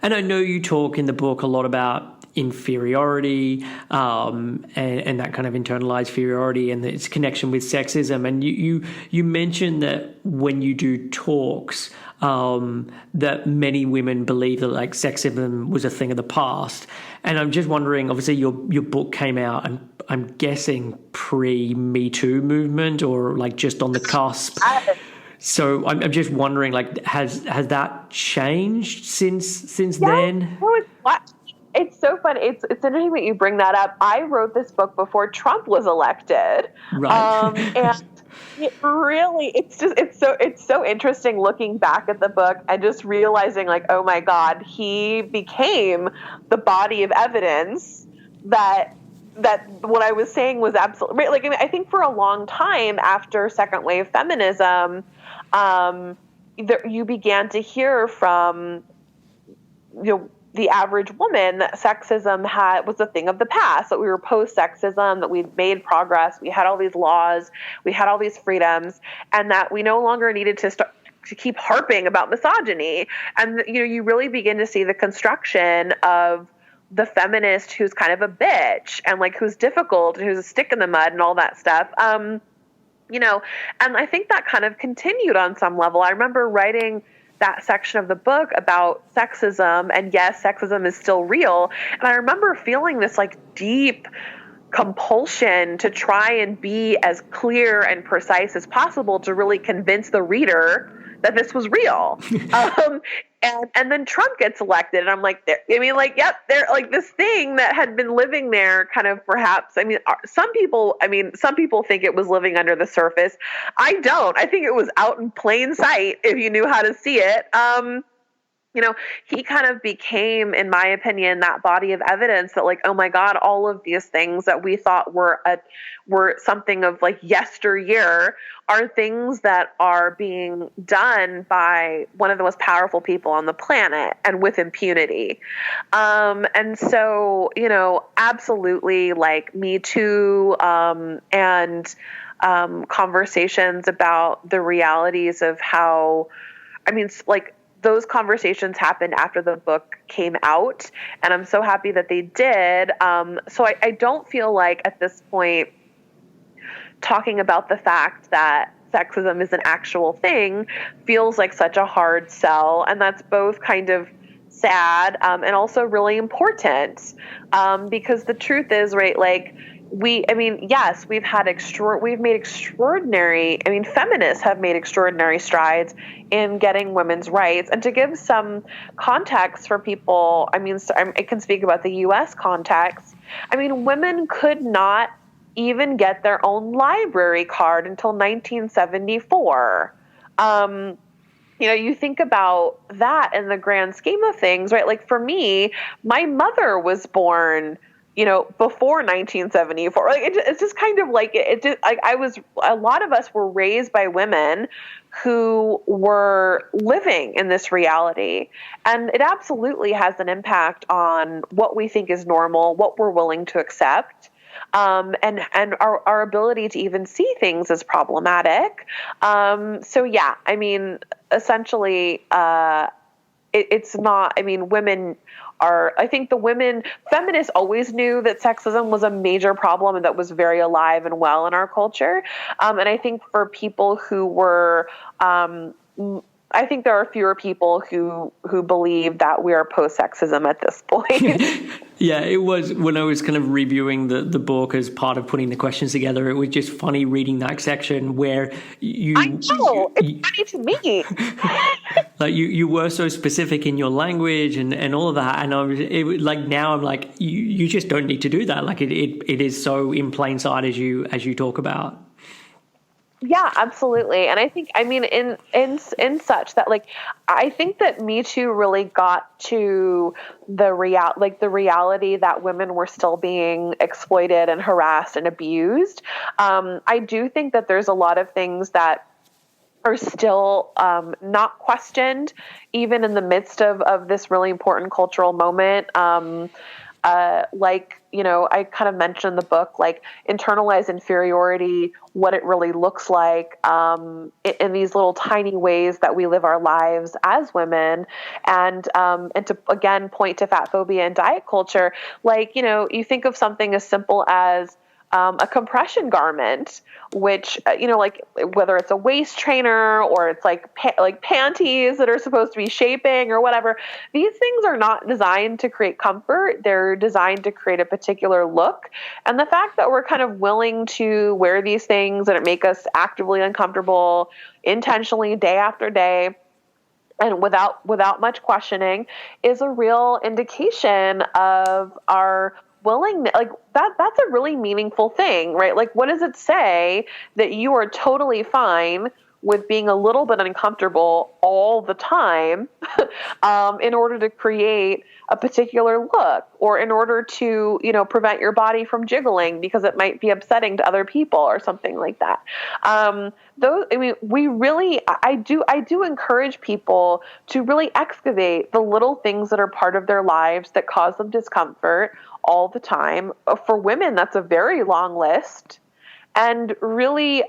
And I know you talk in the book a lot about inferiority and that kind of internalized inferiority and its connection with sexism. And you mentioned that when you do talks, that many women believe that like sexism was a thing of the past. And I'm just wondering, obviously your book came out, and I'm guessing pre-Me Too movement or like just on the cusp. So I'm just wondering, like, has that changed since then? It's so funny. It's interesting that you bring that up. I wrote this book before Trump was elected, right? And it really, it's so interesting looking back at the book and just realizing, like, oh my God, he became the body of evidence that what I was saying was absolutely right. Like, I think for a long time after second wave feminism, you began to hear from the average woman that sexism was a thing of the past, that we were post-sexism, that we'd made progress, we had all these laws, we had all these freedoms, and that we no longer needed to keep harping about misogyny. And you really begin to see the construction of the feminist who's kind of a bitch and like who's difficult and who's a stick in the mud and all that stuff. And I think that kind of continued on some level. I remember writing that section of the book about sexism, and yes, sexism is still real. And I remember feeling this like deep compulsion to try and be as clear and precise as possible to really convince the reader that this was real. And then Trump gets elected, and I'm like, yep, they're like this thing that had been living there, kind of perhaps. Some people think it was living under the surface. I don't. I think it was out in plain sight if you knew how to see it. He kind of became, in my opinion, that body of evidence that, like, oh my God, all of these things that we thought were something of like yesteryear are things that are being done by one of the most powerful people on the planet and with impunity. And so, absolutely, like Me Too, and conversations about the realities of how, those conversations happened after the book came out, and I'm so happy that they did. So I don't feel like at this point talking about the fact that sexism is an actual thing feels like such a hard sell, and that's both kind of sad and also really important, because the truth is, right, like, yes, we've made extraordinary, feminists have made extraordinary strides in getting women's rights. And to give some context for people, I can speak about the U.S. context. Women could not even get their own library card until 1974. You think about that in the grand scheme of things, right? Like, for me, my mother was born before 1974. Like, it's just kind of like a lot of us were raised by women who were living in this reality, and it absolutely has an impact on what we think is normal, what we're willing to accept, and our ability to even see things as problematic. So yeah, essentially, it's not. Women are. I think feminists always knew that sexism was a major problem and that was very alive and well in our culture. And I think for people who were, I think there are fewer people who believe that we are post-sexism at this point. Yeah, it was, when I was kind of reviewing the book as part of putting the questions together, it was just funny reading that section where I know, it's funny to me. Like, you were so specific in your language and all of that, and now I'm like, you just don't need to do that. Like, it is so in plain sight as you talk about. Yeah, absolutely. And I think, in such that, like, I think that Me Too really got to the reality that women were still being exploited and harassed and abused. I do think that there's a lot of things that are still not questioned, even in the midst of this really important cultural moment. I kind of mentioned in the book, like, internalized inferiority, what it really looks like in these little tiny ways that we live our lives as women, and to again point to fat phobia and diet culture. Like, you think of something as simple as a compression garment, which, like, whether it's a waist trainer or it's like panties that are supposed to be shaping or whatever, these things are not designed to create comfort. They're designed to create a particular look. And the fact that we're kind of willing to wear these things that make us actively uncomfortable intentionally day after day, and without much questioning, is a real indication of our willingness. Like, that's a really meaningful thing, right? Like, what does it say that you are totally fine with being a little bit uncomfortable all the time in order to create a particular look, or in order to, prevent your body from jiggling because it might be upsetting to other people or something like that. I do encourage people to really excavate the little things that are part of their lives that cause them discomfort all the time. For women, that's a very long list. And really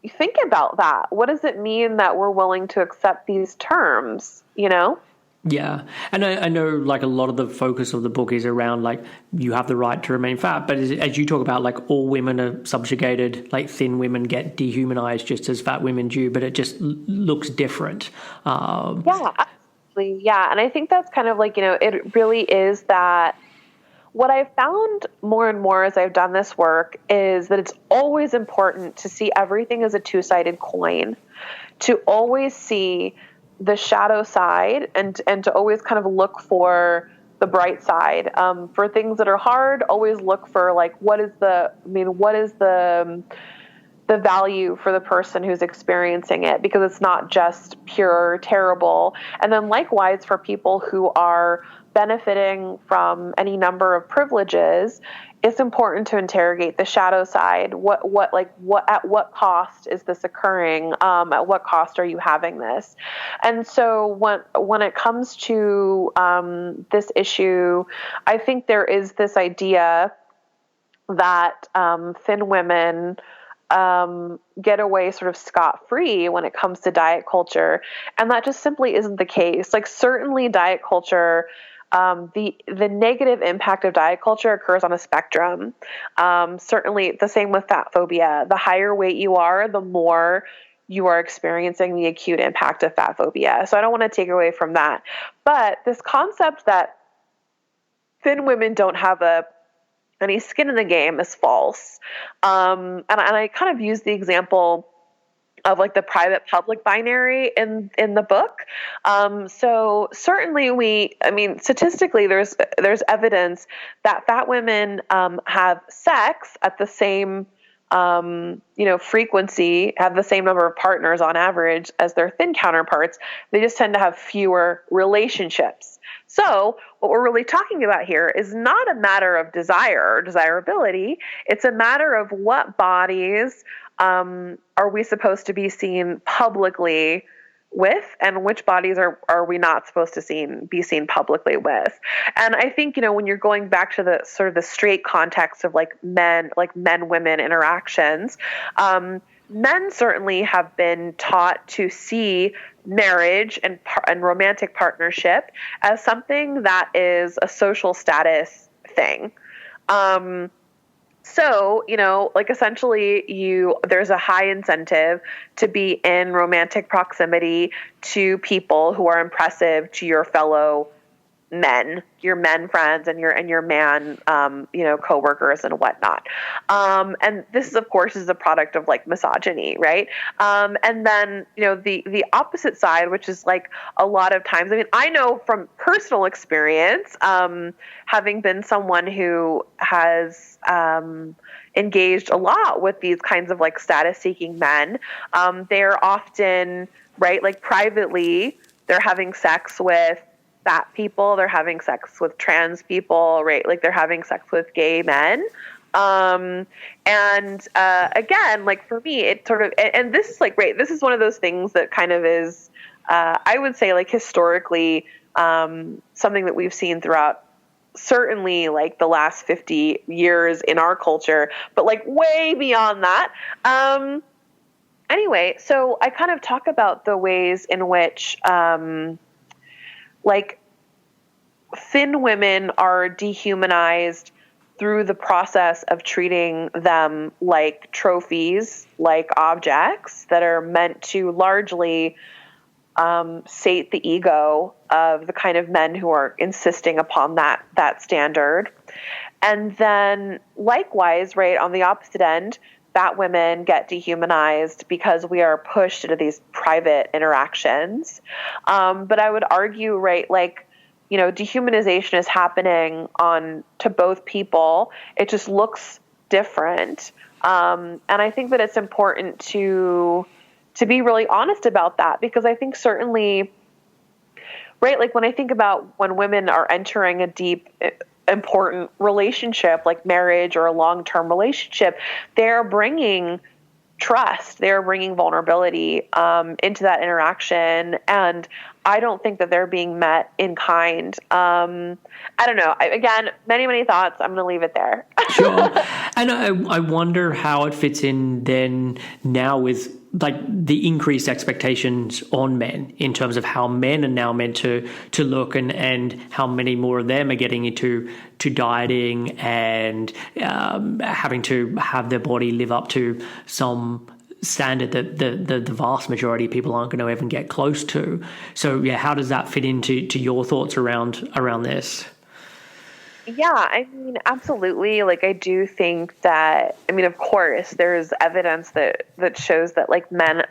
think about that. What does it mean that we're willing to accept these terms, Yeah. And I know, like, a lot of the focus of the book is around, like, you have the right to remain fat. But as you talk about, like, all women are subjugated, like, thin women get dehumanized just as fat women do, but it just looks different. Yeah, absolutely. Yeah. And I think that's kind of like, it really is that. What I've found more and more as I've done this work is that it's always important to see everything as a two-sided coin, to always see the shadow side and to always kind of look for the bright side. For things that are hard, always look for like, what is the value for the person who's experiencing it, because it's not just pure terrible. And then likewise for people who are benefiting from any number of privileges, it's important to interrogate the shadow side. At what cost is this occurring? At what cost are you having this? And so when it comes to this issue, I think there is this idea that thin women get away sort of scot-free when it comes to diet culture. And that just simply isn't the case. Like, certainly diet culture, the negative impact of diet culture occurs on a spectrum. Certainly the same with fat phobia. The higher weight you are, the more you are experiencing the acute impact of fat phobia. So I don't want to take away from that. But this concept that thin women don't have any skin in the game is false. And I kind of use the example of like the private public binary in the book. So certainly statistically there's evidence that fat women have sex at the same frequency, have the same number of partners on average as their thin counterparts. They just tend to have fewer relationships. So what we're really talking about here is not a matter of desire or desirability. It's a matter of what bodies are we supposed to be seen publicly with, and which bodies are we not supposed to be seen publicly with. And I think, when you're going back to the sort of the straight context of men-women interactions, men certainly have been taught to see marriage and romantic partnership as something that is a social status thing. So, essentially there's a high incentive to be in romantic proximity to people who are impressive to your fellow men, your men friends and your man, coworkers and whatnot. And this, of course, is a product of like misogyny, right? And then, the opposite side, which is like a lot of times, I know from personal experience, having been someone who has, engaged a lot with these kinds of like status seeking men, they're often, right, like privately, they're having sex with fat people, they're having sex with trans people, right? Like they're having sex with gay men. Again, like for me, it sort of, and this is like, right, this is one of those things that kind of is, I would say like historically, something that we've seen throughout certainly like the last 50 years in our culture, but like way beyond that. Anyway, so I kind of talk about the ways in which, like thin women are dehumanized through the process of treating them like trophies, like objects that are meant to largely sate the ego of the kind of men who are insisting upon that standard. And then likewise, right, on the opposite end, fat women get dehumanized because we are pushed into these private interactions. But I would argue, right, like, dehumanization is happening to both people. It just looks different. And I think that it's important to be really honest about that, because I think certainly, right, like when I think about when women are entering a deep, important relationship like marriage or a long-term relationship, they're bringing trust, they're bringing vulnerability into that interaction, and I don't think that they're being met in kind. I don't know. Again, many thoughts. I'm going to leave it there. Sure. And I wonder how it fits in then now with like the increased expectations on men in terms of how men are now meant to look, and how many more of them are getting into dieting and having to have their body live up to some standard that the vast majority of people aren't going to even get close to. So yeah, how does that fit into your thoughts around this? Yeah, I mean, absolutely. Like, I do think that, I mean, of course, there's evidence that shows that like men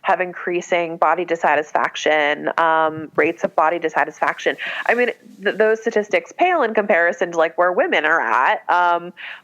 have increasing body dissatisfaction, rates of body dissatisfaction. I mean, those statistics pale in comparison to like where women are at.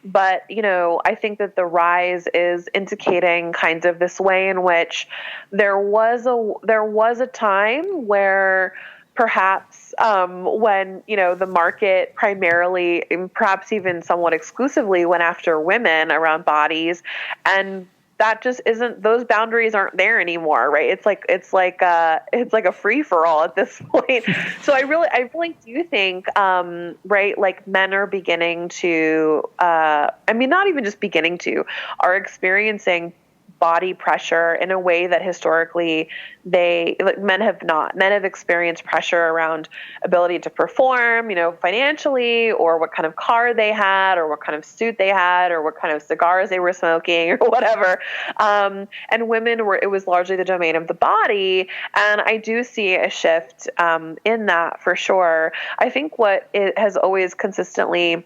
But, I think that the rise is indicating kind of this way in which there was a time where perhaps when the market primarily, and perhaps even somewhat exclusively, went after women around bodies, and that just isn't, those boundaries aren't there anymore, right? It's like a free for all at this point. So I really do think, right, like men are beginning to, I mean, not even just beginning to, are experiencing body pressure in a way that historically men have not. Men have experienced pressure around ability to perform, financially, or what kind of car they had, or what kind of suit they had, or what kind of cigars they were smoking, or whatever. And women it was largely the domain of the body. And I do see a shift in that for sure. I think what it has always consistently,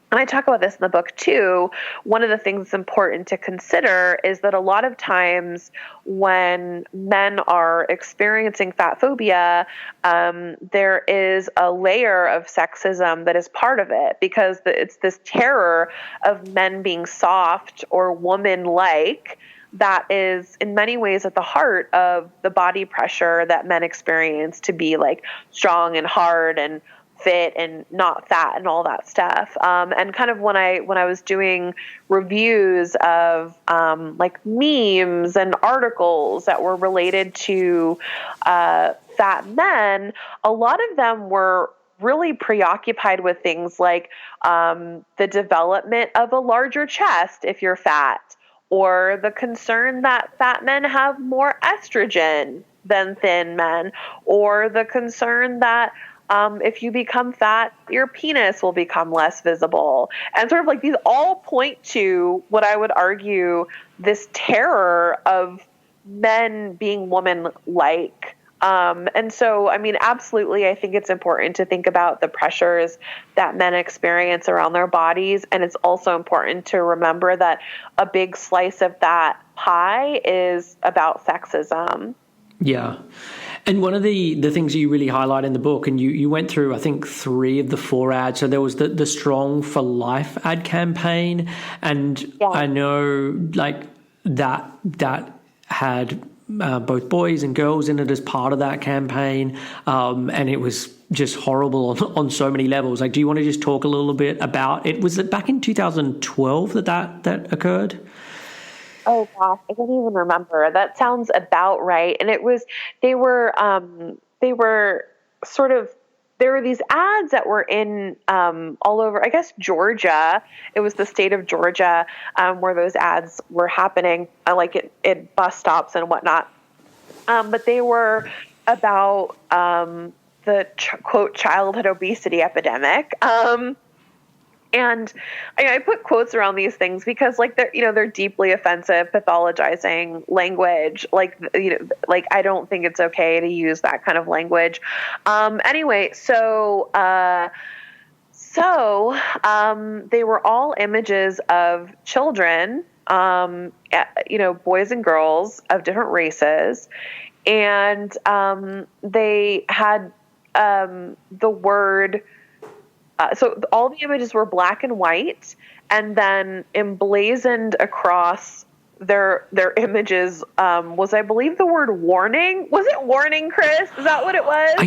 and I talk about this in the book too, one of the things that's important to consider is that a lot of times when men are experiencing fat phobia, there is a layer of sexism that is part of it, because it's this terror of men being soft or woman-like that is in many ways at the heart of the body pressure that men experience to be like strong and hard and fit and not fat and all that stuff. And kind of when I was doing reviews of like memes and articles that were related to fat men, a lot of them were really preoccupied with things like the development of a larger chest if you're fat, or the concern that fat men have more estrogen than thin men, or the concern that if you become fat, your penis will become less visible. And sort of like these all point to what I would argue this terror of men being woman-like. And so, I mean, absolutely, I think it's important to think about the pressures that men experience around their bodies. And it's also important to remember that a big slice of that pie is about sexism. Yeah. And one of the things you really highlight in the book, and you went through, I think, 3 of the 4 ads. So there was the Strong for Life ad campaign. And Yeah. I know like that had both boys and girls in it as part of that campaign. And it was just horrible on so many levels. Like, do you want to just talk a little bit about it? Was it back in 2012 that occurred? Oh gosh, I don't even remember. That sounds about right. And they were sort of, there were these ads that were in all over, I guess, Georgia. It was the state of Georgia where those ads were happening, like at bus stops and whatnot. But they were about the quote childhood obesity epidemic. And I put quotes around these things because, like, they're deeply offensive, pathologizing language. Like, I don't think it's okay to use that kind of language. Anyway, so they were all images of children, boys and girls of different races, and they had the word. So all the images were black and white, and then emblazoned across their images was, I believe, the word warning. Was it warning, Chris? Is that what it was? I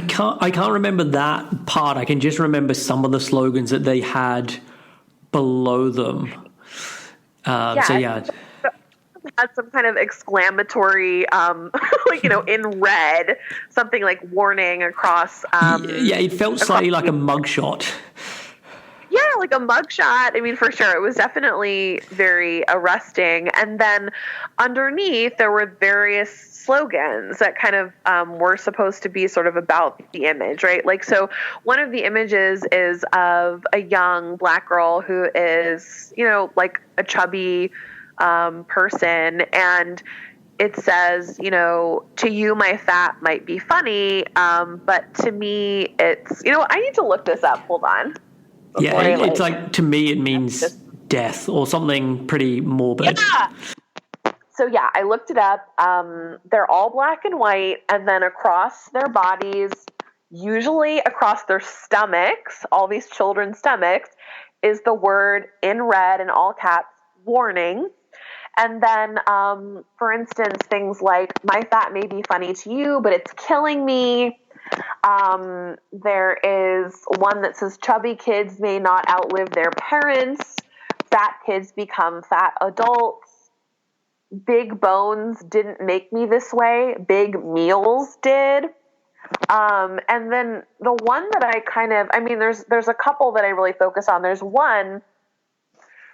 can't remember that part. I can just remember some of the slogans that they had below them. So yeah. Had some kind of exclamatory, in red, something like warning across. Yeah, it felt slightly like a mugshot. Yeah, like a mugshot. I mean, for sure. It was definitely very arresting. And then underneath, there were various slogans that kind of were supposed to be sort of about the image, right? Like, so one of the images is of a young Black girl who is, like a chubby person, and it says, to you, my fat might be funny, but to me, it's, I need to look this up. Hold on. before it's like, to me, it means death or something pretty morbid. Yeah. So yeah, I looked it up. They're all black and white, and then across their bodies, usually across their stomachs, all these children's stomachs, is the word in red in all caps, warning. And then, for instance, things like, my fat may be funny to you, but it's killing me. There is one that says, chubby kids may not outlive their parents. Fat kids become fat adults. Big bones didn't make me this way. Big meals did. And then the one that there's a couple that I really focus on. There's one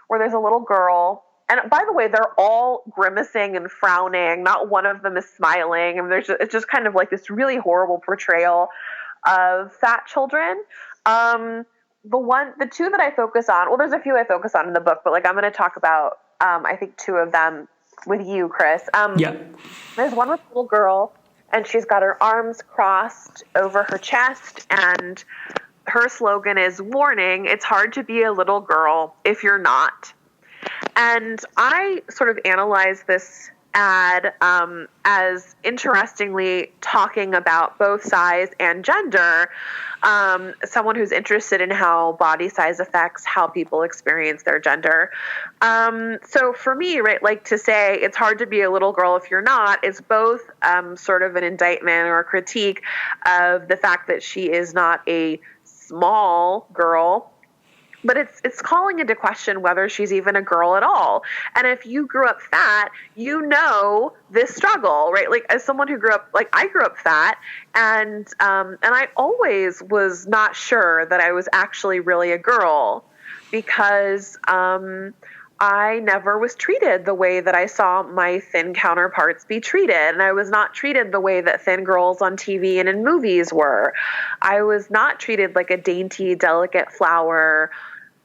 where there's a little girl. And by the way, they're all grimacing and frowning. Not one of them is smiling. And it's just kind of like this really horrible portrayal of fat children. The two that I focus on, well, there's a few I focus on in the book, but like I'm going to talk about, I think two of them with you, Chris. There's one with a little girl, and she's got her arms crossed over her chest, and her slogan is, warning, it's hard to be a little girl if you're not. And I sort of analyze this ad as interestingly talking about both size and gender. Someone who's interested in how body size affects how people experience their gender. So for me, right, like to say it's hard to be a little girl if you're not, is both sort of an indictment or a critique of the fact that she is not a small girl, but it's calling into question whether she's even a girl at all. And if you grew up fat, you know this struggle, right? Like as someone who grew up, like I grew up fat, and I always was not sure that I was actually really a girl because I never was treated the way that I saw my thin counterparts be treated. And I was not treated the way that thin girls on TV and in movies were. I was not treated like a dainty, delicate flower.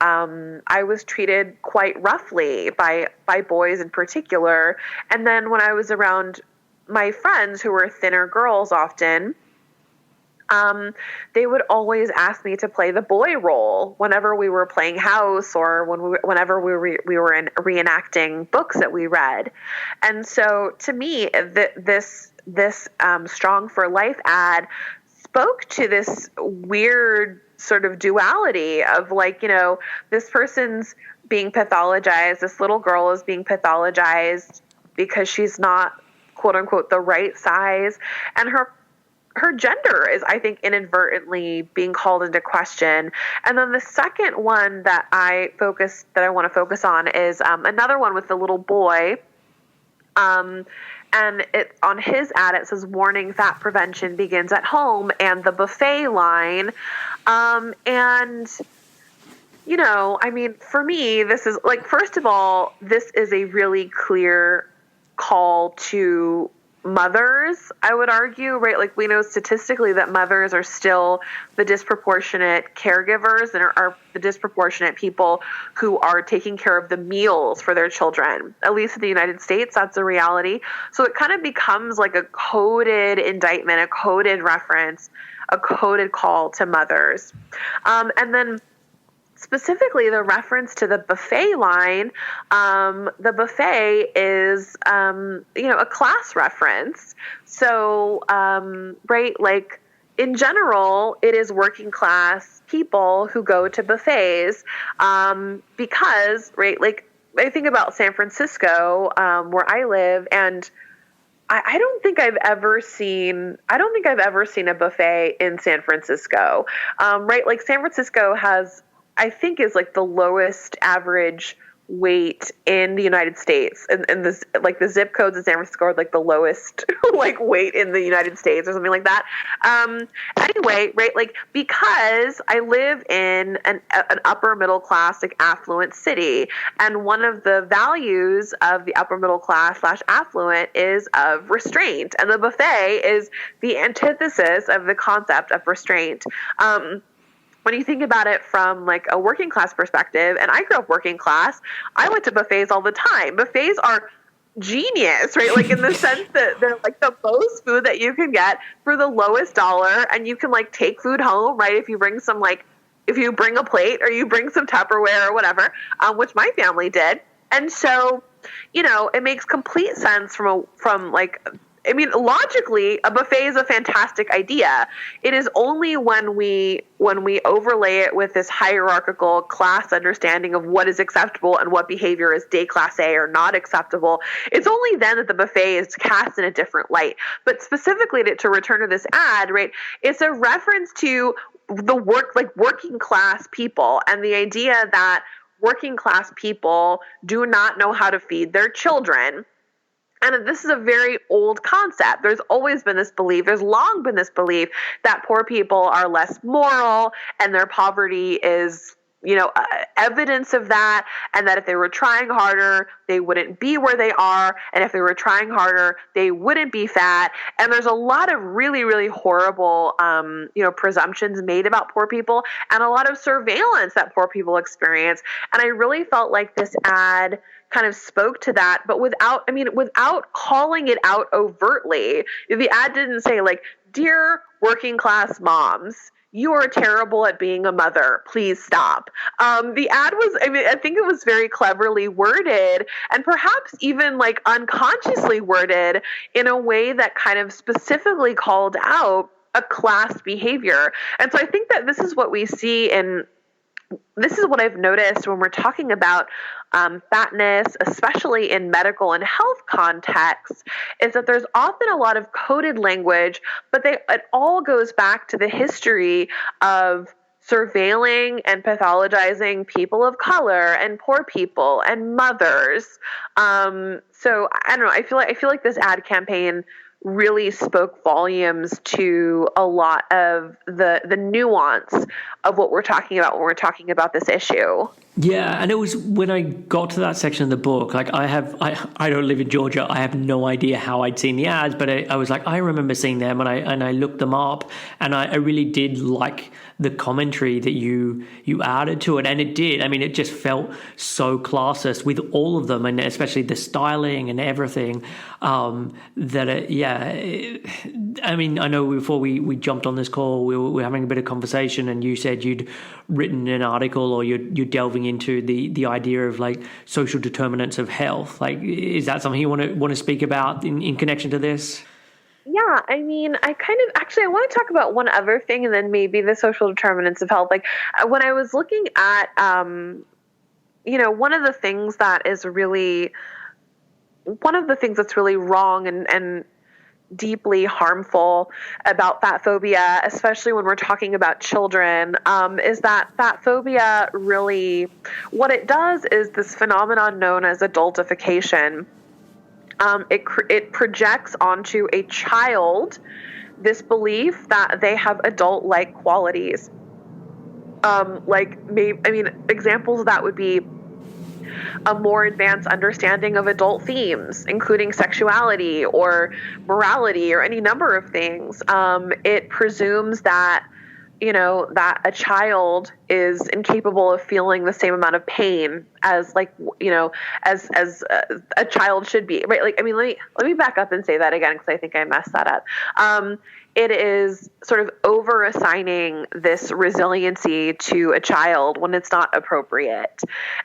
I was treated quite roughly by boys in particular. And then when I was around my friends who were thinner girls often, they would always ask me to play the boy role whenever we were playing house or whenever we were reenacting books that we read. And so to me, this Strong for Life ad spoke to this weird sort of duality of like, you know, this person's being pathologized, this little girl is being pathologized because she's not, quote unquote, the right size, and her gender is, I think, inadvertently being called into question. And then the second one that I want to focus on is another one with the little boy. And it on his ad, it says, warning, fat prevention begins at home, and the buffet line. And, you know, I mean, for me, this is like, first of all, this is a really clear call to mothers, I would argue, right? Like we know statistically that mothers are still the disproportionate caregivers and are the disproportionate people who are taking care of the meals for their children. At least in the United States, that's a reality. So it kind of becomes like a coded indictment, a coded reference, a coded call to mothers. And then specifically the reference to the buffet line, the buffet is, a class reference. So, right, like in general, it is working class people who go to buffets, because, right, like I think about San Francisco, where I live, and I don't think I've ever seen a buffet in San Francisco, right? Like San Francisco has, I think, is like the lowest average weight in the United States, and this, like the zip codes in San Francisco are like the lowest like weight in the United States or something like that. Anyway, right, like because I live in an upper middle class, like affluent city, and one of the values of the upper middle class / affluent is of restraint, and the buffet is the antithesis of the concept of restraint. When you think about it from like a working class perspective, and I grew up working class, I went to buffets all the time. Buffets are genius, right? Like in the sense that they're like the most food that you can get for the lowest dollar, and you can like take food home, right? If you bring some like if you bring a plate or you bring some Tupperware or whatever, which my family did. And so, it makes complete sense logically, a buffet is a fantastic idea. It is only when we overlay it with this hierarchical class understanding of what is acceptable and what behavior is déclassé or not acceptable. It's only then that the buffet is cast in a different light. But specifically to return to this ad, right? It's a reference to the working class people and the idea that working class people do not know how to feed their children. And this is a very old concept. There's always been this belief, there's long been this belief that poor people are less moral and their poverty is, evidence of that, and that if they were trying harder, they wouldn't be where they are, and if they were trying harder, they wouldn't be fat. And there's a lot of really, really horrible, presumptions made about poor people and a lot of surveillance that poor people experience. And I really felt like this ad kind of spoke to that, but without calling it out overtly. The ad didn't say dear working class moms, you are terrible at being a mother. Please stop. The ad was, I think it was very cleverly worded and perhaps even unconsciously worded in a way that kind of specifically called out a class behavior. And so I think that this is what we see this is what I've noticed when we're talking about fatness, especially in medical and health contexts, is that there's often a lot of coded language, but it all goes back to the history of surveilling and pathologizing people of color and poor people and mothers. So I don't know. I feel like this ad campaign really spoke volumes to a lot of the nuance of what we're talking about when we're talking about this issue. Yeah, and it was when I got to that section of the book, I don't live in Georgia. I have no idea how I'd seen the ads, but I was like, I remember seeing them, and I looked them up, and I really did like the commentary that you added to it, and it did. It just felt so classist with all of them, and especially the styling and everything. I know before we jumped on this call, we were having a bit of conversation, and you said you'd written an article or you're delving into the idea of social determinants of health. Is that something you want to speak about in connection to this? Yeah, I want to talk about one other thing and then maybe the social determinants of health. When I was looking at, one of the things that's really wrong and deeply harmful about fat phobia, especially when we're talking about children, is that fat phobia really, what it does is this phenomenon known as adultification. It projects onto a child this belief that they have adult-like qualities. Examples of that would be a more advanced understanding of adult themes, including sexuality or morality or any number of things. It presumes that that a child is incapable of feeling the same amount of pain as as a child should be, right? Let me back up and say that again, because I think I messed that up. It is sort of over assigning this resiliency to a child when it's not appropriate.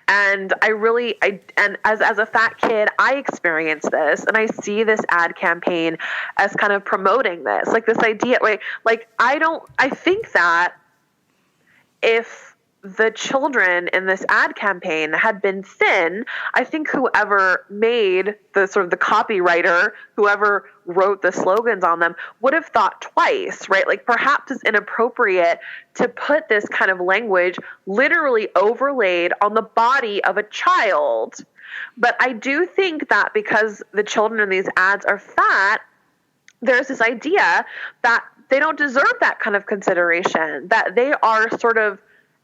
And as a fat kid, I experience this, and I see this ad campaign as kind of promoting this, this idea, right? I think that if the children in this ad campaign had been thin, I think whoever made the copywriter, whoever wrote the slogans on them, would have thought twice, right? Perhaps it's inappropriate to put this kind of language literally overlaid on the body of a child. But I do think that because the children in these ads are fat, there's this idea that they don't deserve that kind of consideration, that they are sort of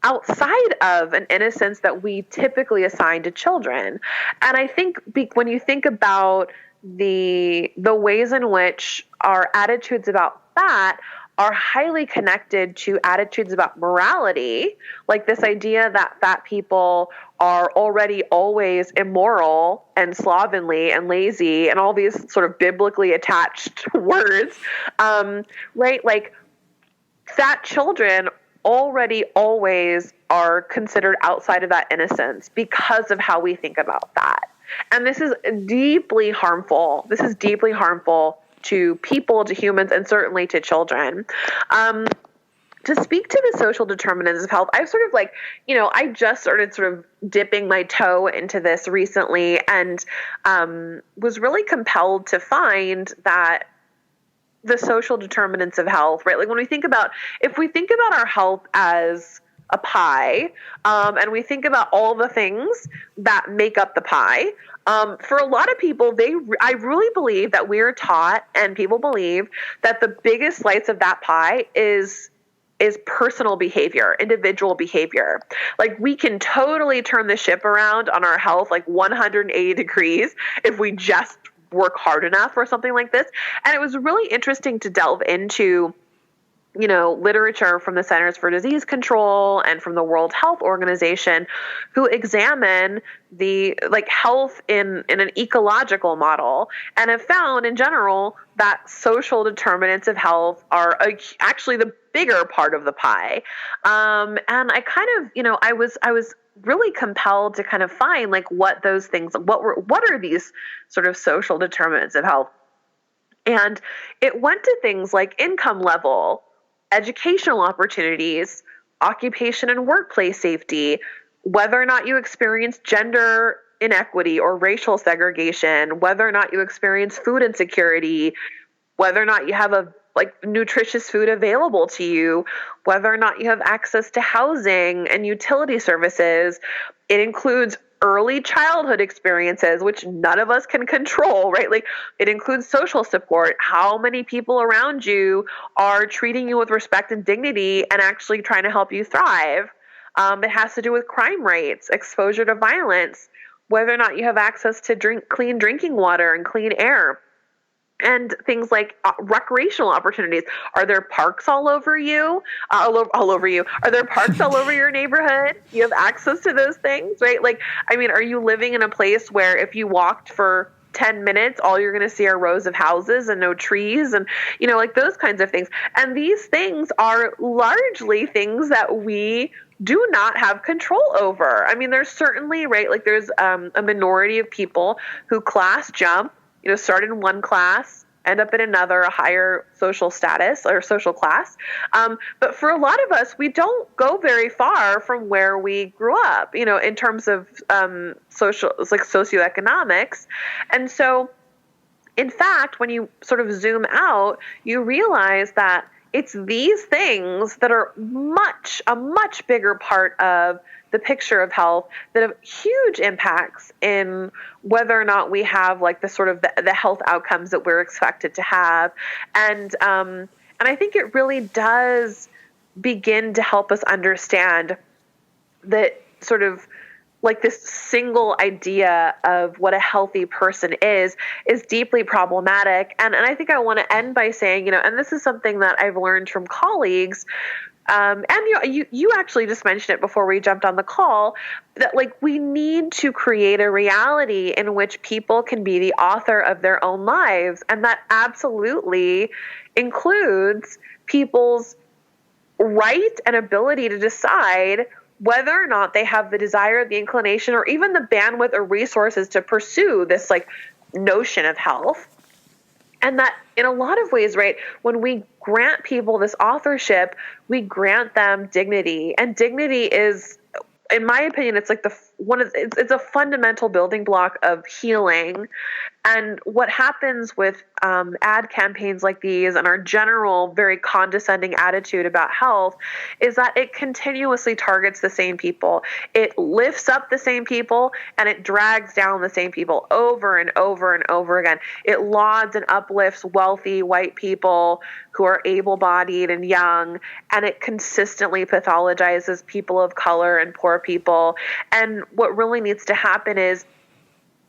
outside of an innocence that we typically assign to children. And I think when you think about the ways in which our attitudes about fat are highly connected to attitudes about morality, this idea that fat people are already always immoral and slovenly and lazy and all these sort of biblically attached words, right? Fat children already always are considered outside of that innocence because of how we think about that. And this is deeply harmful. This is deeply harmful to people, to humans, and certainly to children. To speak to the social determinants of health, I've sort of I just started sort of dipping my toe into this recently, and was really compelled to find that the social determinants of health, right? Like if we think about our health as a pie, and we think about all the things that make up the pie, for a lot of people, I really believe that we're taught, and people believe, that the biggest slice of that pie is personal behavior, individual behavior. Like, we can totally turn the ship around on our health, 180 degrees, if we just work hard enough or something like this. And it was really interesting to delve into, literature from the Centers for Disease Control and from the World Health Organization, who examine the health in an ecological model, and have found in general that social determinants of health are actually the bigger part of the pie. And I kind of, I was really compelled to kind of find what those things, what are these sort of social determinants of health? And it went to things like income level, educational opportunities, occupation and workplace safety, whether or not you experience gender inequity or racial segregation, whether or not you experience food insecurity, whether or not you have a nutritious food available to you, whether or not you have access to housing and utility services. It includes early childhood experiences, which none of us can control, right? It includes social support, how many people around you are treating you with respect and dignity and actually trying to help you thrive. It has to do with crime rates, exposure to violence, whether or not you have access to clean drinking water and clean air. And things like recreational opportunities. Are there parks all over you? All over you. Are there parks all over your neighborhood? You have access to those things, right? Are you living in a place where if you walked for 10 minutes, all you're going to see are rows of houses and no trees and, those kinds of things. And these things are largely things that we do not have control over. I mean, there's certainly, right, there's a minority of people who class jump, start in one class, end up in another, a higher social status or social class. But for a lot of us, we don't go very far from where we grew up, in terms of socioeconomics. And so, in fact, when you sort of zoom out, you realize that it's these things that are a much bigger part of the picture of health that have huge impacts in whether or not we have the health outcomes that we're expected to have. And I think it really does begin to help us understand that sort of this single idea of what a healthy person is deeply problematic. And I think I want to end by saying, and this is something that I've learned from colleagues, and you actually just mentioned it before we jumped on the call, that we need to create a reality in which people can be the author of their own lives. And that absolutely includes people's right and ability to decide whether or not they have the desire, the inclination, or even the bandwidth or resources to pursue this notion of health. And that in a lot of ways, right, when we grant people this authorship, we grant them dignity. And dignity is, in my opinion, it's it's a fundamental building block of healing. And what happens with ad campaigns like these and our general very condescending attitude about health is that it continuously targets the same people. It lifts up the same people and it drags down the same people over and over and over again. It lauds and uplifts wealthy white people who are able-bodied and young, and it consistently pathologizes people of color and poor people. And what really needs to happen is,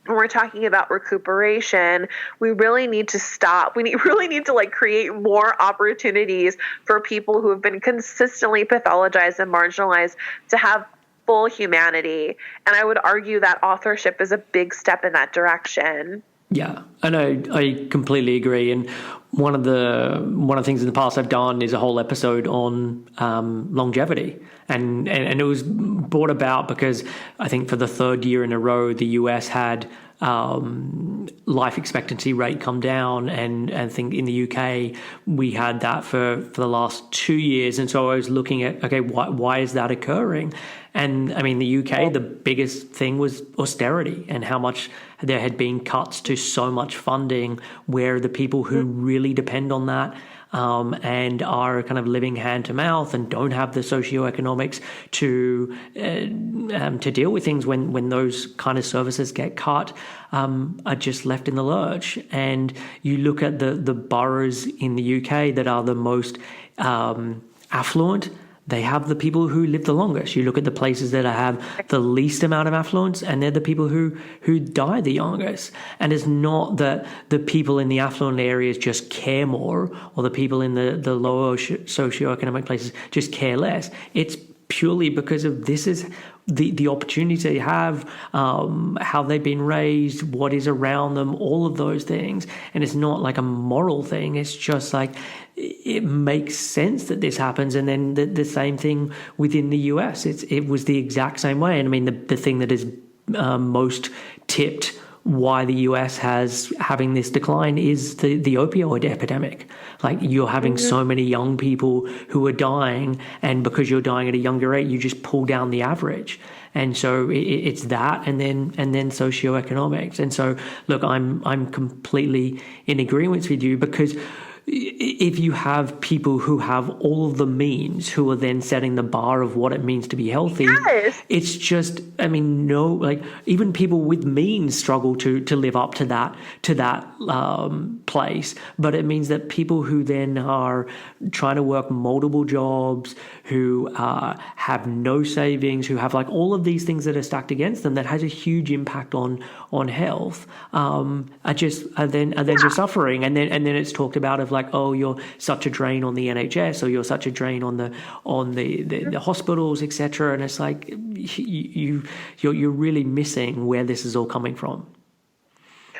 when we're talking about recuperation, we really need to stop. We really need to create more opportunities for people who have been consistently pathologized and marginalized to have full humanity. And I would argue that authorship is a big step in that direction. Yeah, and I completely agree. And one of the things in the past I've done is a whole episode on longevity, and it was brought about because I think for the third year in a row the US had life expectancy rate come down, and I think in the UK we had that for the last 2 years. And so I was looking at, okay, why is that occurring? And I mean, the UK, the biggest thing was austerity and how much there had been cuts to so much funding, where the people who really depend on that and are kind of living hand to mouth and don't have the socioeconomics to deal with things when those kind of services get cut, are just left in the lurch. And you look at the boroughs in the UK that are the most affluent, they have the people who live the longest. You look at the places that have the least amount of affluence, and they're the people who die the youngest. And it's not that the people in the affluent areas just care more, or the people in the lower socioeconomic places just care less. It's purely because of this is the opportunities they have, how they've been raised, what is around them, all of those things. And it's not like a moral thing. It's just like it makes sense that this happens. And then the same thing within the US. It was the exact same way. And I mean, the thing that is most tipped why the US has having this decline is the opioid epidemic. Like, you're having so many young people who are dying, and because you're dying at a younger rate, you just pull down the average. And so it's that, and then socioeconomics. And so, look, I'm completely in agreement with you, because if you have people who have all of the means, who are then setting the bar of what it means to be healthy, Yes. it's just, I mean, no, like, even people with means struggle to live up to that place. But it means that people who then are trying to work multiple jobs, who have no savings, who have like all of these things that are stacked against them, that has a huge impact on health, are just suffering. And then it's talked about of like, oh, you're such a drain on the NHS, or you're such a drain on the hospitals, etc. And it's like you're really missing where this is all coming from.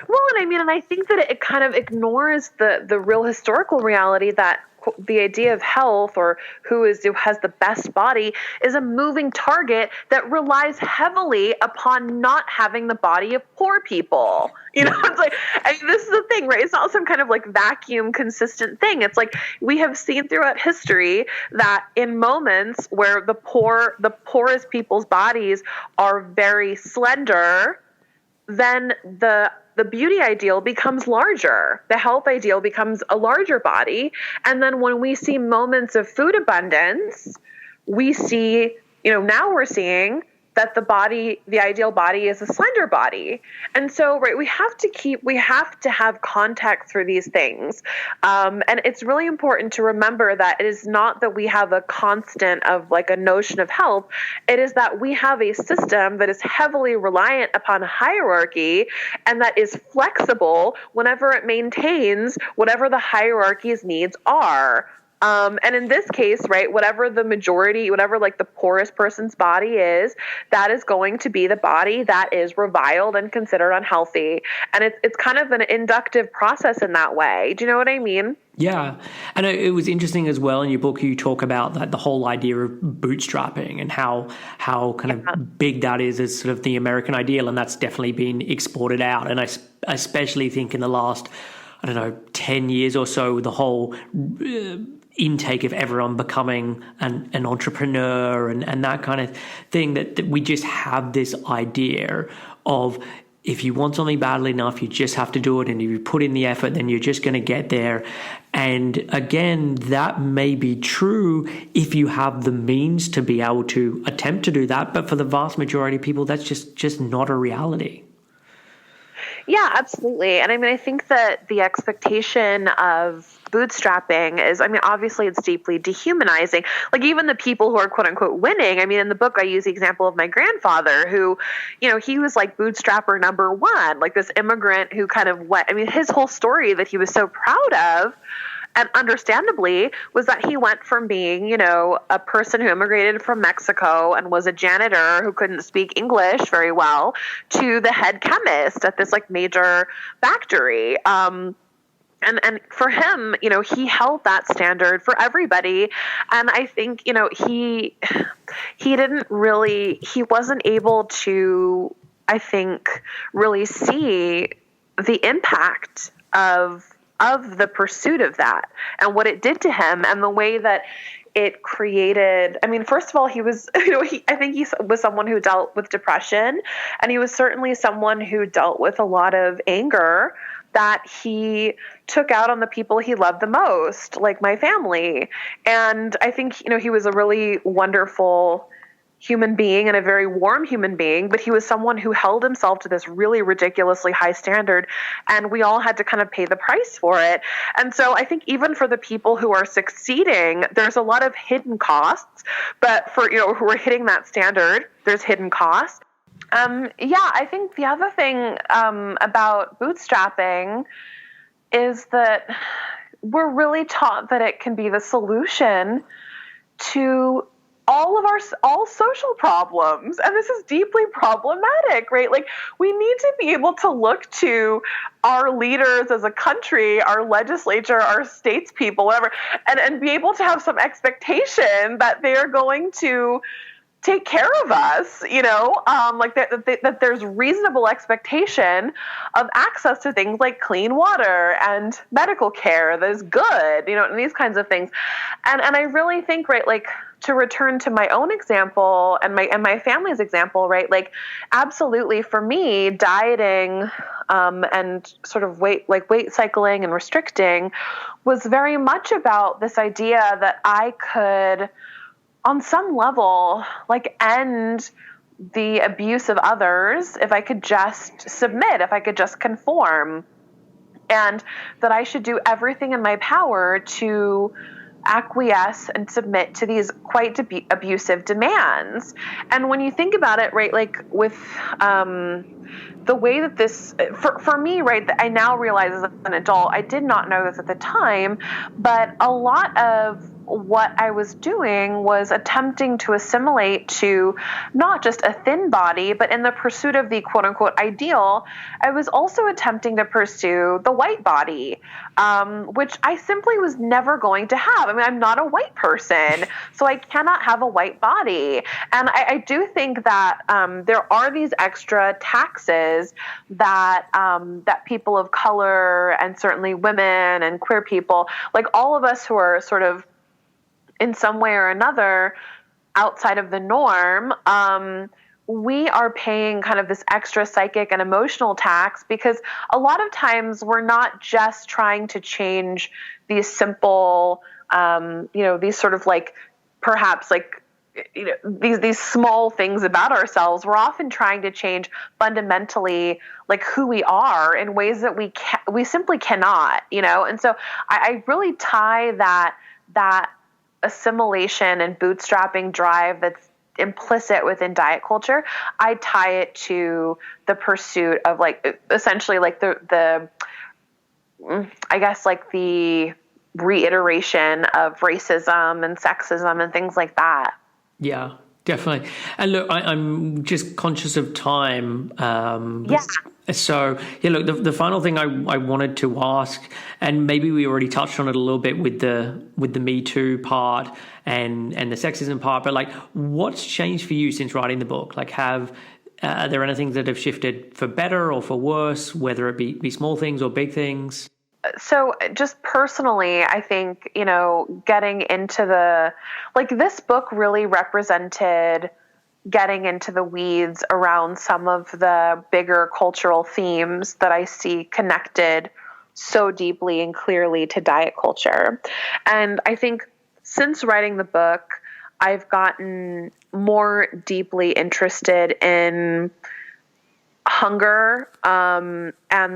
Well, and I think that it kind of ignores the real historical reality that the idea of health, or who has the best body, is a moving target that relies heavily upon not having the body of poor people. You know, it's like, I mean, this is the thing, right? It's not some kind of like vacuum consistent thing. It's like, we have seen throughout history that in moments where the poorest people's bodies are very slender, then the beauty ideal becomes larger. The health ideal becomes a larger body. And then when we see moments of food abundance, we see, now we're seeing that the ideal body is a slender body. And so, right, we have to have context for these things. And it's really important to remember that it is not that we have a constant of like a notion of health. It is that we have a system that is heavily reliant upon hierarchy, and that is flexible whenever it maintains whatever the hierarchy's needs are. And in this case, right, whatever like the poorest person's body is, that is going to be the body that is reviled and considered unhealthy. And it's kind of an inductive process in that way. Do you know what I mean? Yeah. And it was interesting as well in your book, you talk about that the whole idea of bootstrapping and how kind of big that is as sort of the American ideal. And that's definitely been exported out. And I especially think in the last, 10 years or so, the whole intake of everyone becoming an entrepreneur and that kind of thing, that we just have this idea of, if you want something badly enough, you just have to do it. And if you put in the effort, then you're just going to get there. And again, that may be true if you have the means to be able to attempt to do that. But for the vast majority of people, that's just not a reality. Yeah, absolutely. And I think that the expectation of bootstrapping is, obviously it's deeply dehumanizing. Like, even the people who are quote unquote winning, in the book I use the example of my grandfather who, he was like bootstrapper number one, like this immigrant who kind of his whole story that he was so proud of and understandably, was that he went from being, a person who immigrated from Mexico and was a janitor who couldn't speak English very well to the head chemist at this like major factory. And for him, he held that standard for everybody. And I think, he wasn't able to, I think, really see the impact of the pursuit of that and what it did to him and the way that it created. I mean, first of all, he was, I think he was someone who dealt with depression, and he was certainly someone who dealt with a lot of anger that he took out on the people he loved the most, like my family. And I think, he was a really wonderful human being and a very warm human being, but he was someone who held himself to this really ridiculously high standard, and we all had to kind of pay the price for it. And so I think even for the people who are succeeding, there's a lot of hidden costs, but for, who are hitting that standard, there's hidden costs. I think the other thing about bootstrapping is that we're really taught that it can be the solution to all social problems. And this is deeply problematic, right? Like, we need to be able to look to our leaders as a country, our legislature, our statespeople, whatever, and be able to have some expectation that they are going to take care of us, like that there's reasonable expectation of access to things like clean water and medical care that is good, and these kinds of things. And I really think, right, like, to return to my own example and my family's example, right, like, absolutely for me, dieting and sort of weight cycling and restricting was very much about this idea that I could, on some level, like, end the abuse of others if I could just submit, if I could just conform, and that I should do everything in my power to acquiesce and submit to these quite abusive demands. And when you think about it, right, like with the way that this, for me, right, I now realize as an adult, I did not know this at the time, but a lot of what I was doing was attempting to assimilate to not just a thin body, but in the pursuit of the quote unquote ideal, I was also attempting to pursue the white body, which I simply was never going to have. I mean, I'm not a white person, so I cannot have a white body. And I do think that there are these extra taxes that that people of color and certainly women and queer people, like all of us who are sort of in some way or another outside of the norm, we are paying kind of this extra psychic and emotional tax, because a lot of times we're not just trying to change these simple, these sort of like, perhaps like, these small things about ourselves. We're often trying to change fundamentally like who we are in ways that we simply cannot, and so I really tie that assimilation and bootstrapping drive that's implicit within diet culture, I tie it to the pursuit of like essentially like the I guess like the reiteration of racism and sexism and things like that. Yeah, definitely. And look, I'm just conscious of time. So, look, the final thing I wanted to ask, and maybe we already touched on it a little bit with the Me Too part and the sexism part, but like, what's changed for you since writing the book? Like, are there anything that have shifted for better or for worse, whether it be small things or big things? So just personally, I think, getting into this book really represented getting into the weeds around some of the bigger cultural themes that I see connected so deeply and clearly to diet culture. And I think since writing the book, I've gotten more deeply interested in hunger and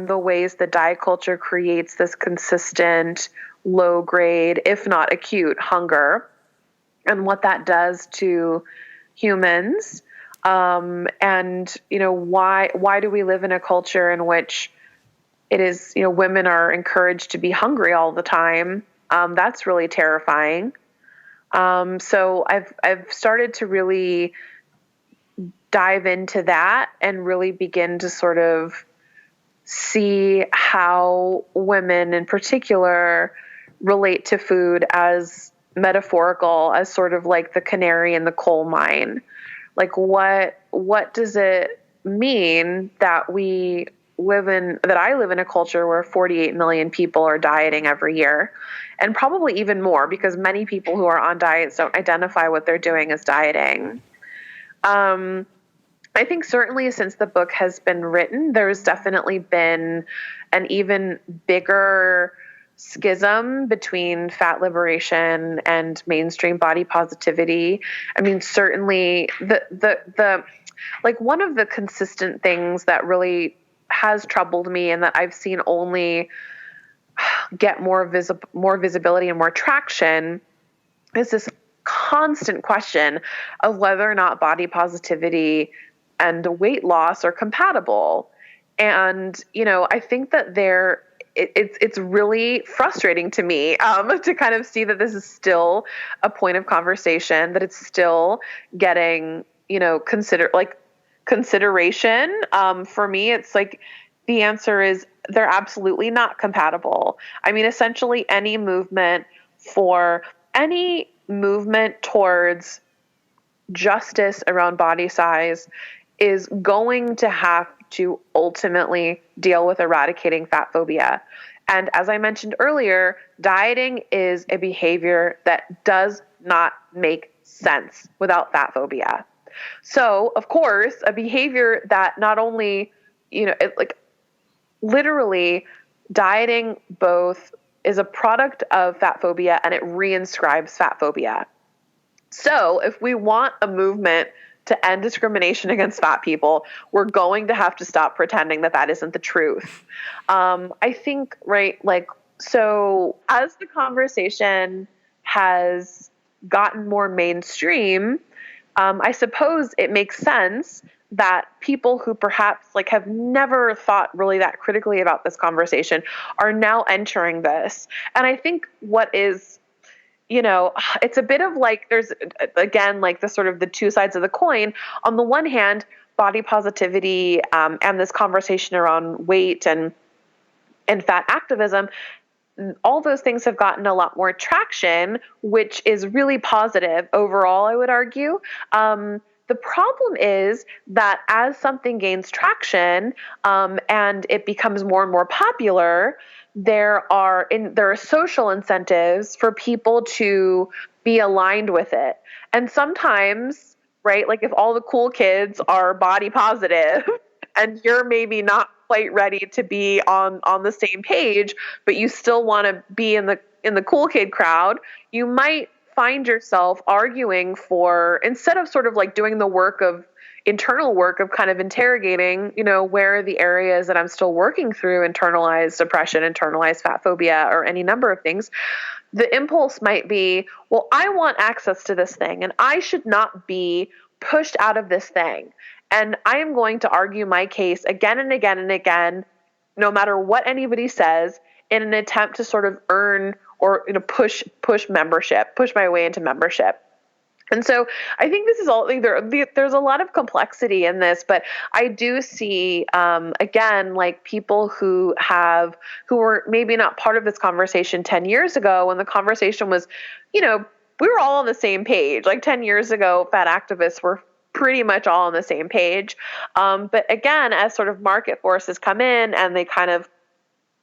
the ways that diet culture creates this consistent, low grade, if not acute, hunger, and what that does to humans. And why do we live in a culture in which it is, women are encouraged to be hungry all the time, That's really terrifying. So I've started to really dive into that and really begin to sort of see how women in particular relate to food as metaphorical, as sort of like the canary in the coal mine. Like what does it mean that I live in a culture where 48 million people are dieting every year, and probably even more because many people who are on diets don't identify what they're doing as dieting. I think certainly since the book has been written, there's definitely been an even bigger schism between fat liberation and mainstream body positivity. I mean, certainly the like one of the consistent things that really has troubled me and that I've seen only get more visibility and more traction is this constant question of whether or not body positivity and weight loss are compatible. And, I think that it's really frustrating to me to kind of see that this is still a point of conversation, that it's still getting, consideration. For me, it's like the answer is they're absolutely not compatible. I mean, essentially any movement towards justice around body size is going to have to ultimately deal with eradicating fat phobia. And as I mentioned earlier, dieting is a behavior that does not make sense without fat phobia. So, of course, a behavior that not only, literally dieting both is a product of fat phobia and it reinscribes fat phobia. So if we want a movement to end discrimination against fat people, we're going to have to stop pretending that that isn't the truth. I think, right, so as the conversation has gotten more mainstream, I suppose it makes sense that people who perhaps have never thought really that critically about this conversation are now entering this. And I think what is, it's a bit of there's again, the sort of the two sides of the coin. On the one hand, body positivity, and this conversation around weight and fat activism, all those things have gotten a lot more traction, which is really positive overall, I would argue. The problem is that as something gains traction, and it becomes more and more popular, there are social incentives for people to be aligned with it. And sometimes, right, if all the cool kids are body positive and you're maybe not quite ready to be on the same page, but you still want to be in the cool kid crowd, you might find yourself arguing for, instead of sort of doing the internal work of kind of interrogating, where are the areas that I'm still working through internalized depression, internalized fat phobia, or any number of things. The impulse might be, well, I want access to this thing and I should not be pushed out of this thing. And I am going to argue my case again and again and again, no matter what anybody says, in an attempt to sort of earn or push membership, push my way into membership. And so I think this is all, there's a lot of complexity in this, but I do see, again, people who were maybe not part of this conversation 10 years ago when the conversation was, we were all on the same page. 10 years ago, fat activists were pretty much all on the same page. But again, as sort of market forces come in and they kind of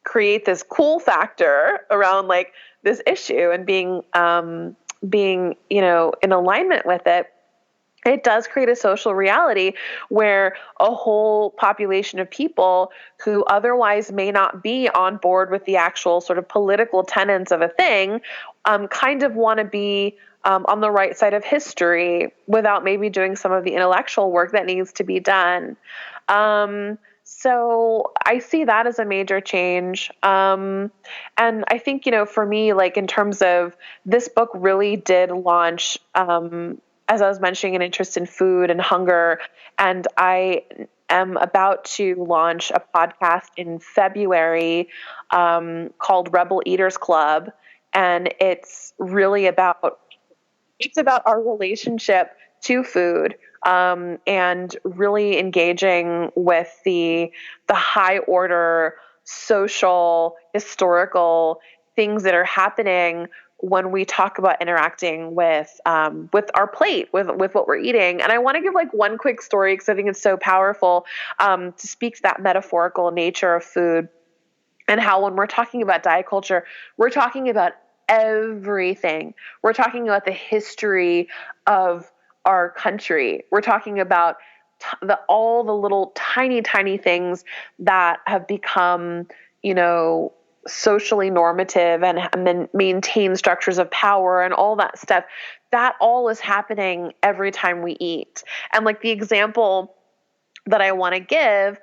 create this cool factor around this issue and being in alignment with it, it does create a social reality where a whole population of people who otherwise may not be on board with the actual sort of political tenets of a thing, kind of want to be on the right side of history without maybe doing some of the intellectual work that needs to be done. So I see that as a major change. And I think, for me, in terms of this book really did launch, as I was mentioning, an interest in food and hunger. And I am about to launch a podcast in February called Rebel Eaters Club. And it's really about our relationship to food, and really engaging with the high order social, historical things that are happening when we talk about interacting with our plate, with what we're eating. And I want to give like one quick story because I think it's so powerful, to speak to that metaphorical nature of food, and how when we're talking about diet culture, we're talking about everything. We're talking about the history of our country. We're talking about all the little tiny, tiny things that have become, socially normative and then maintain structures of power and all that stuff. That all is happening every time we eat. And like the example that I want to give,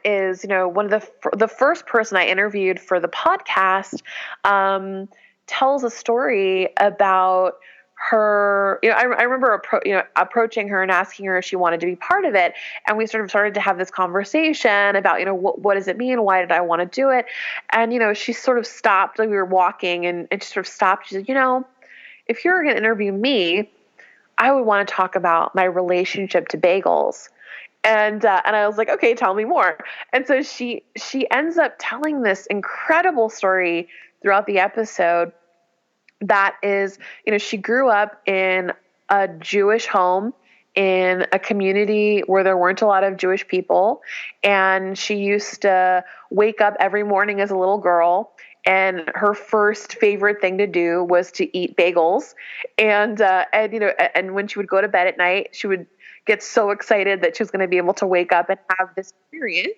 is, one of the first person I interviewed for the podcast, tells a story about her. I remember approaching her and asking her if she wanted to be part of it, and we sort of started to have this conversation about what does it mean, why did I want to do it, and she sort of stopped. Like we were walking, and she sort of stopped. She said, if you were going to interview me, I would want to talk about my relationship to bagels. And I was like, okay, tell me more. And so she ends up telling this incredible story throughout the episode that is, she grew up in a Jewish home in a community where there weren't a lot of Jewish people. And she used to wake up every morning as a little girl, and her first favorite thing to do was to eat bagels. And when she would go to bed at night, she would get so excited that she was going to be able to wake up and have this experience.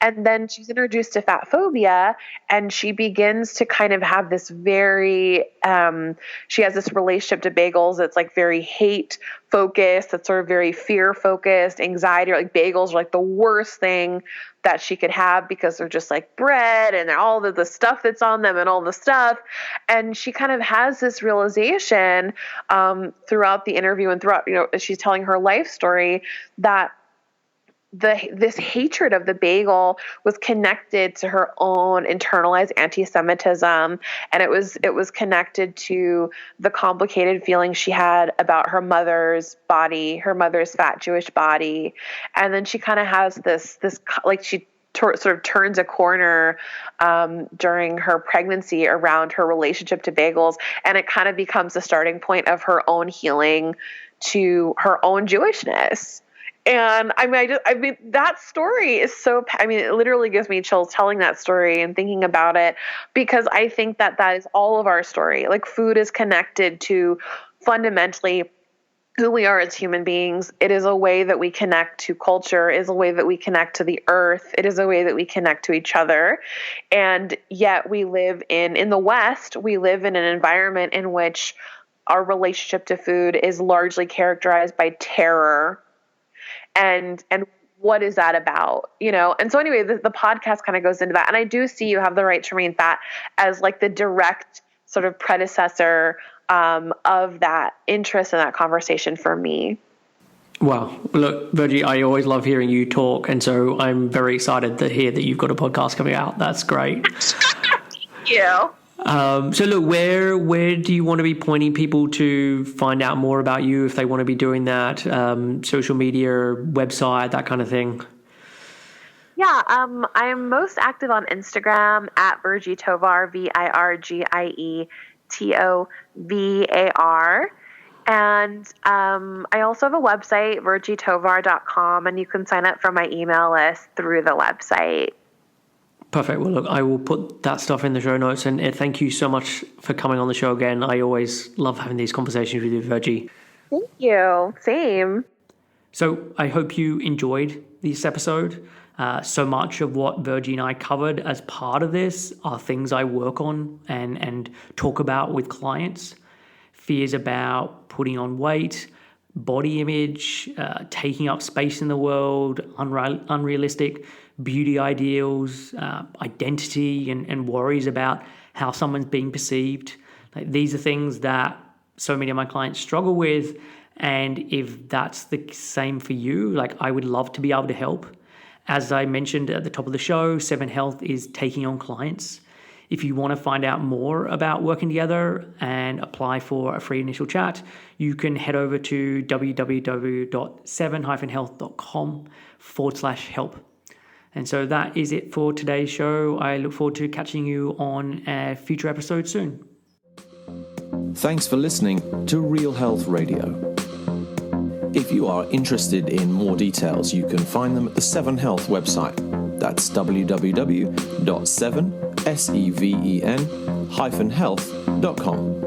And then she's introduced to fat phobia, and she begins to kind of have this very, she has this relationship to bagels that's like very hate focused, that's sort of very fear focused, anxiety, or like bagels are like the worst thing that she could have because they're just like bread and all the stuff that's on them and all the stuff. And she kind of has this realization, throughout the interview and throughout, as she's telling her life story, that this hatred of the bagel was connected to her own internalized anti-Semitism, and it was connected to the complicated feelings she had about her mother's body, her mother's fat Jewish body. And then she kind of has this like she sort of turns a corner during her pregnancy around her relationship to bagels, and it kind of becomes the starting point of her own healing to her own Jewishness. And I mean, that story is so, it literally gives me chills telling that story and thinking about it, because I think that is all of our story. Like food is connected to fundamentally who we are as human beings. It is a way that we connect to culture, it is a way that we connect to the earth, it is a way that we connect to each other. And yet we live in the West, we live in an environment in which our relationship to food is largely characterized by terror. And what is that about, And so anyway, the podcast kind of goes into that. And I do see you have the right to remain fat as like the direct sort of predecessor of that interest in that conversation for me. Wow. Look, Virgie, I always love hearing you talk. And so I'm very excited to hear that you've got a podcast coming out. That's great. Thank you. So look, where do you want to be pointing people to find out more about you if they want to be doing that? Social media, website, that kind of thing. Yeah, I'm most active on Instagram at Virgie Tovar, VirgieTovar. And I also have a website, virgietovar.com, and you can sign up for my email list through the website. Perfect. Well, look, I will put that stuff in the show notes. And thank you so much for coming on the show again. I always love having these conversations with you, Virgie. Thank you. Same. So I hope you enjoyed this episode. So much of what Virgie and I covered as part of this are things I work on and talk about with clients. Fears about putting on weight, body image, taking up space in the world, unrealistic beauty ideals, identity, and worries about how someone's being perceived. Like, these are things that so many of my clients struggle with. And if that's the same for you, like, I would love to be able to help. As I mentioned at the top of the show, 7 Health is taking on clients. If you want to find out more about working together and apply for a free initial chat, you can head over to www.7-health.com/help. And so that is it for today's show. I look forward to catching you on a future episode soon. Thanks for listening to Real Health Radio. If you are interested in more details, you can find them at the 7 Health website. That's www.7health.com.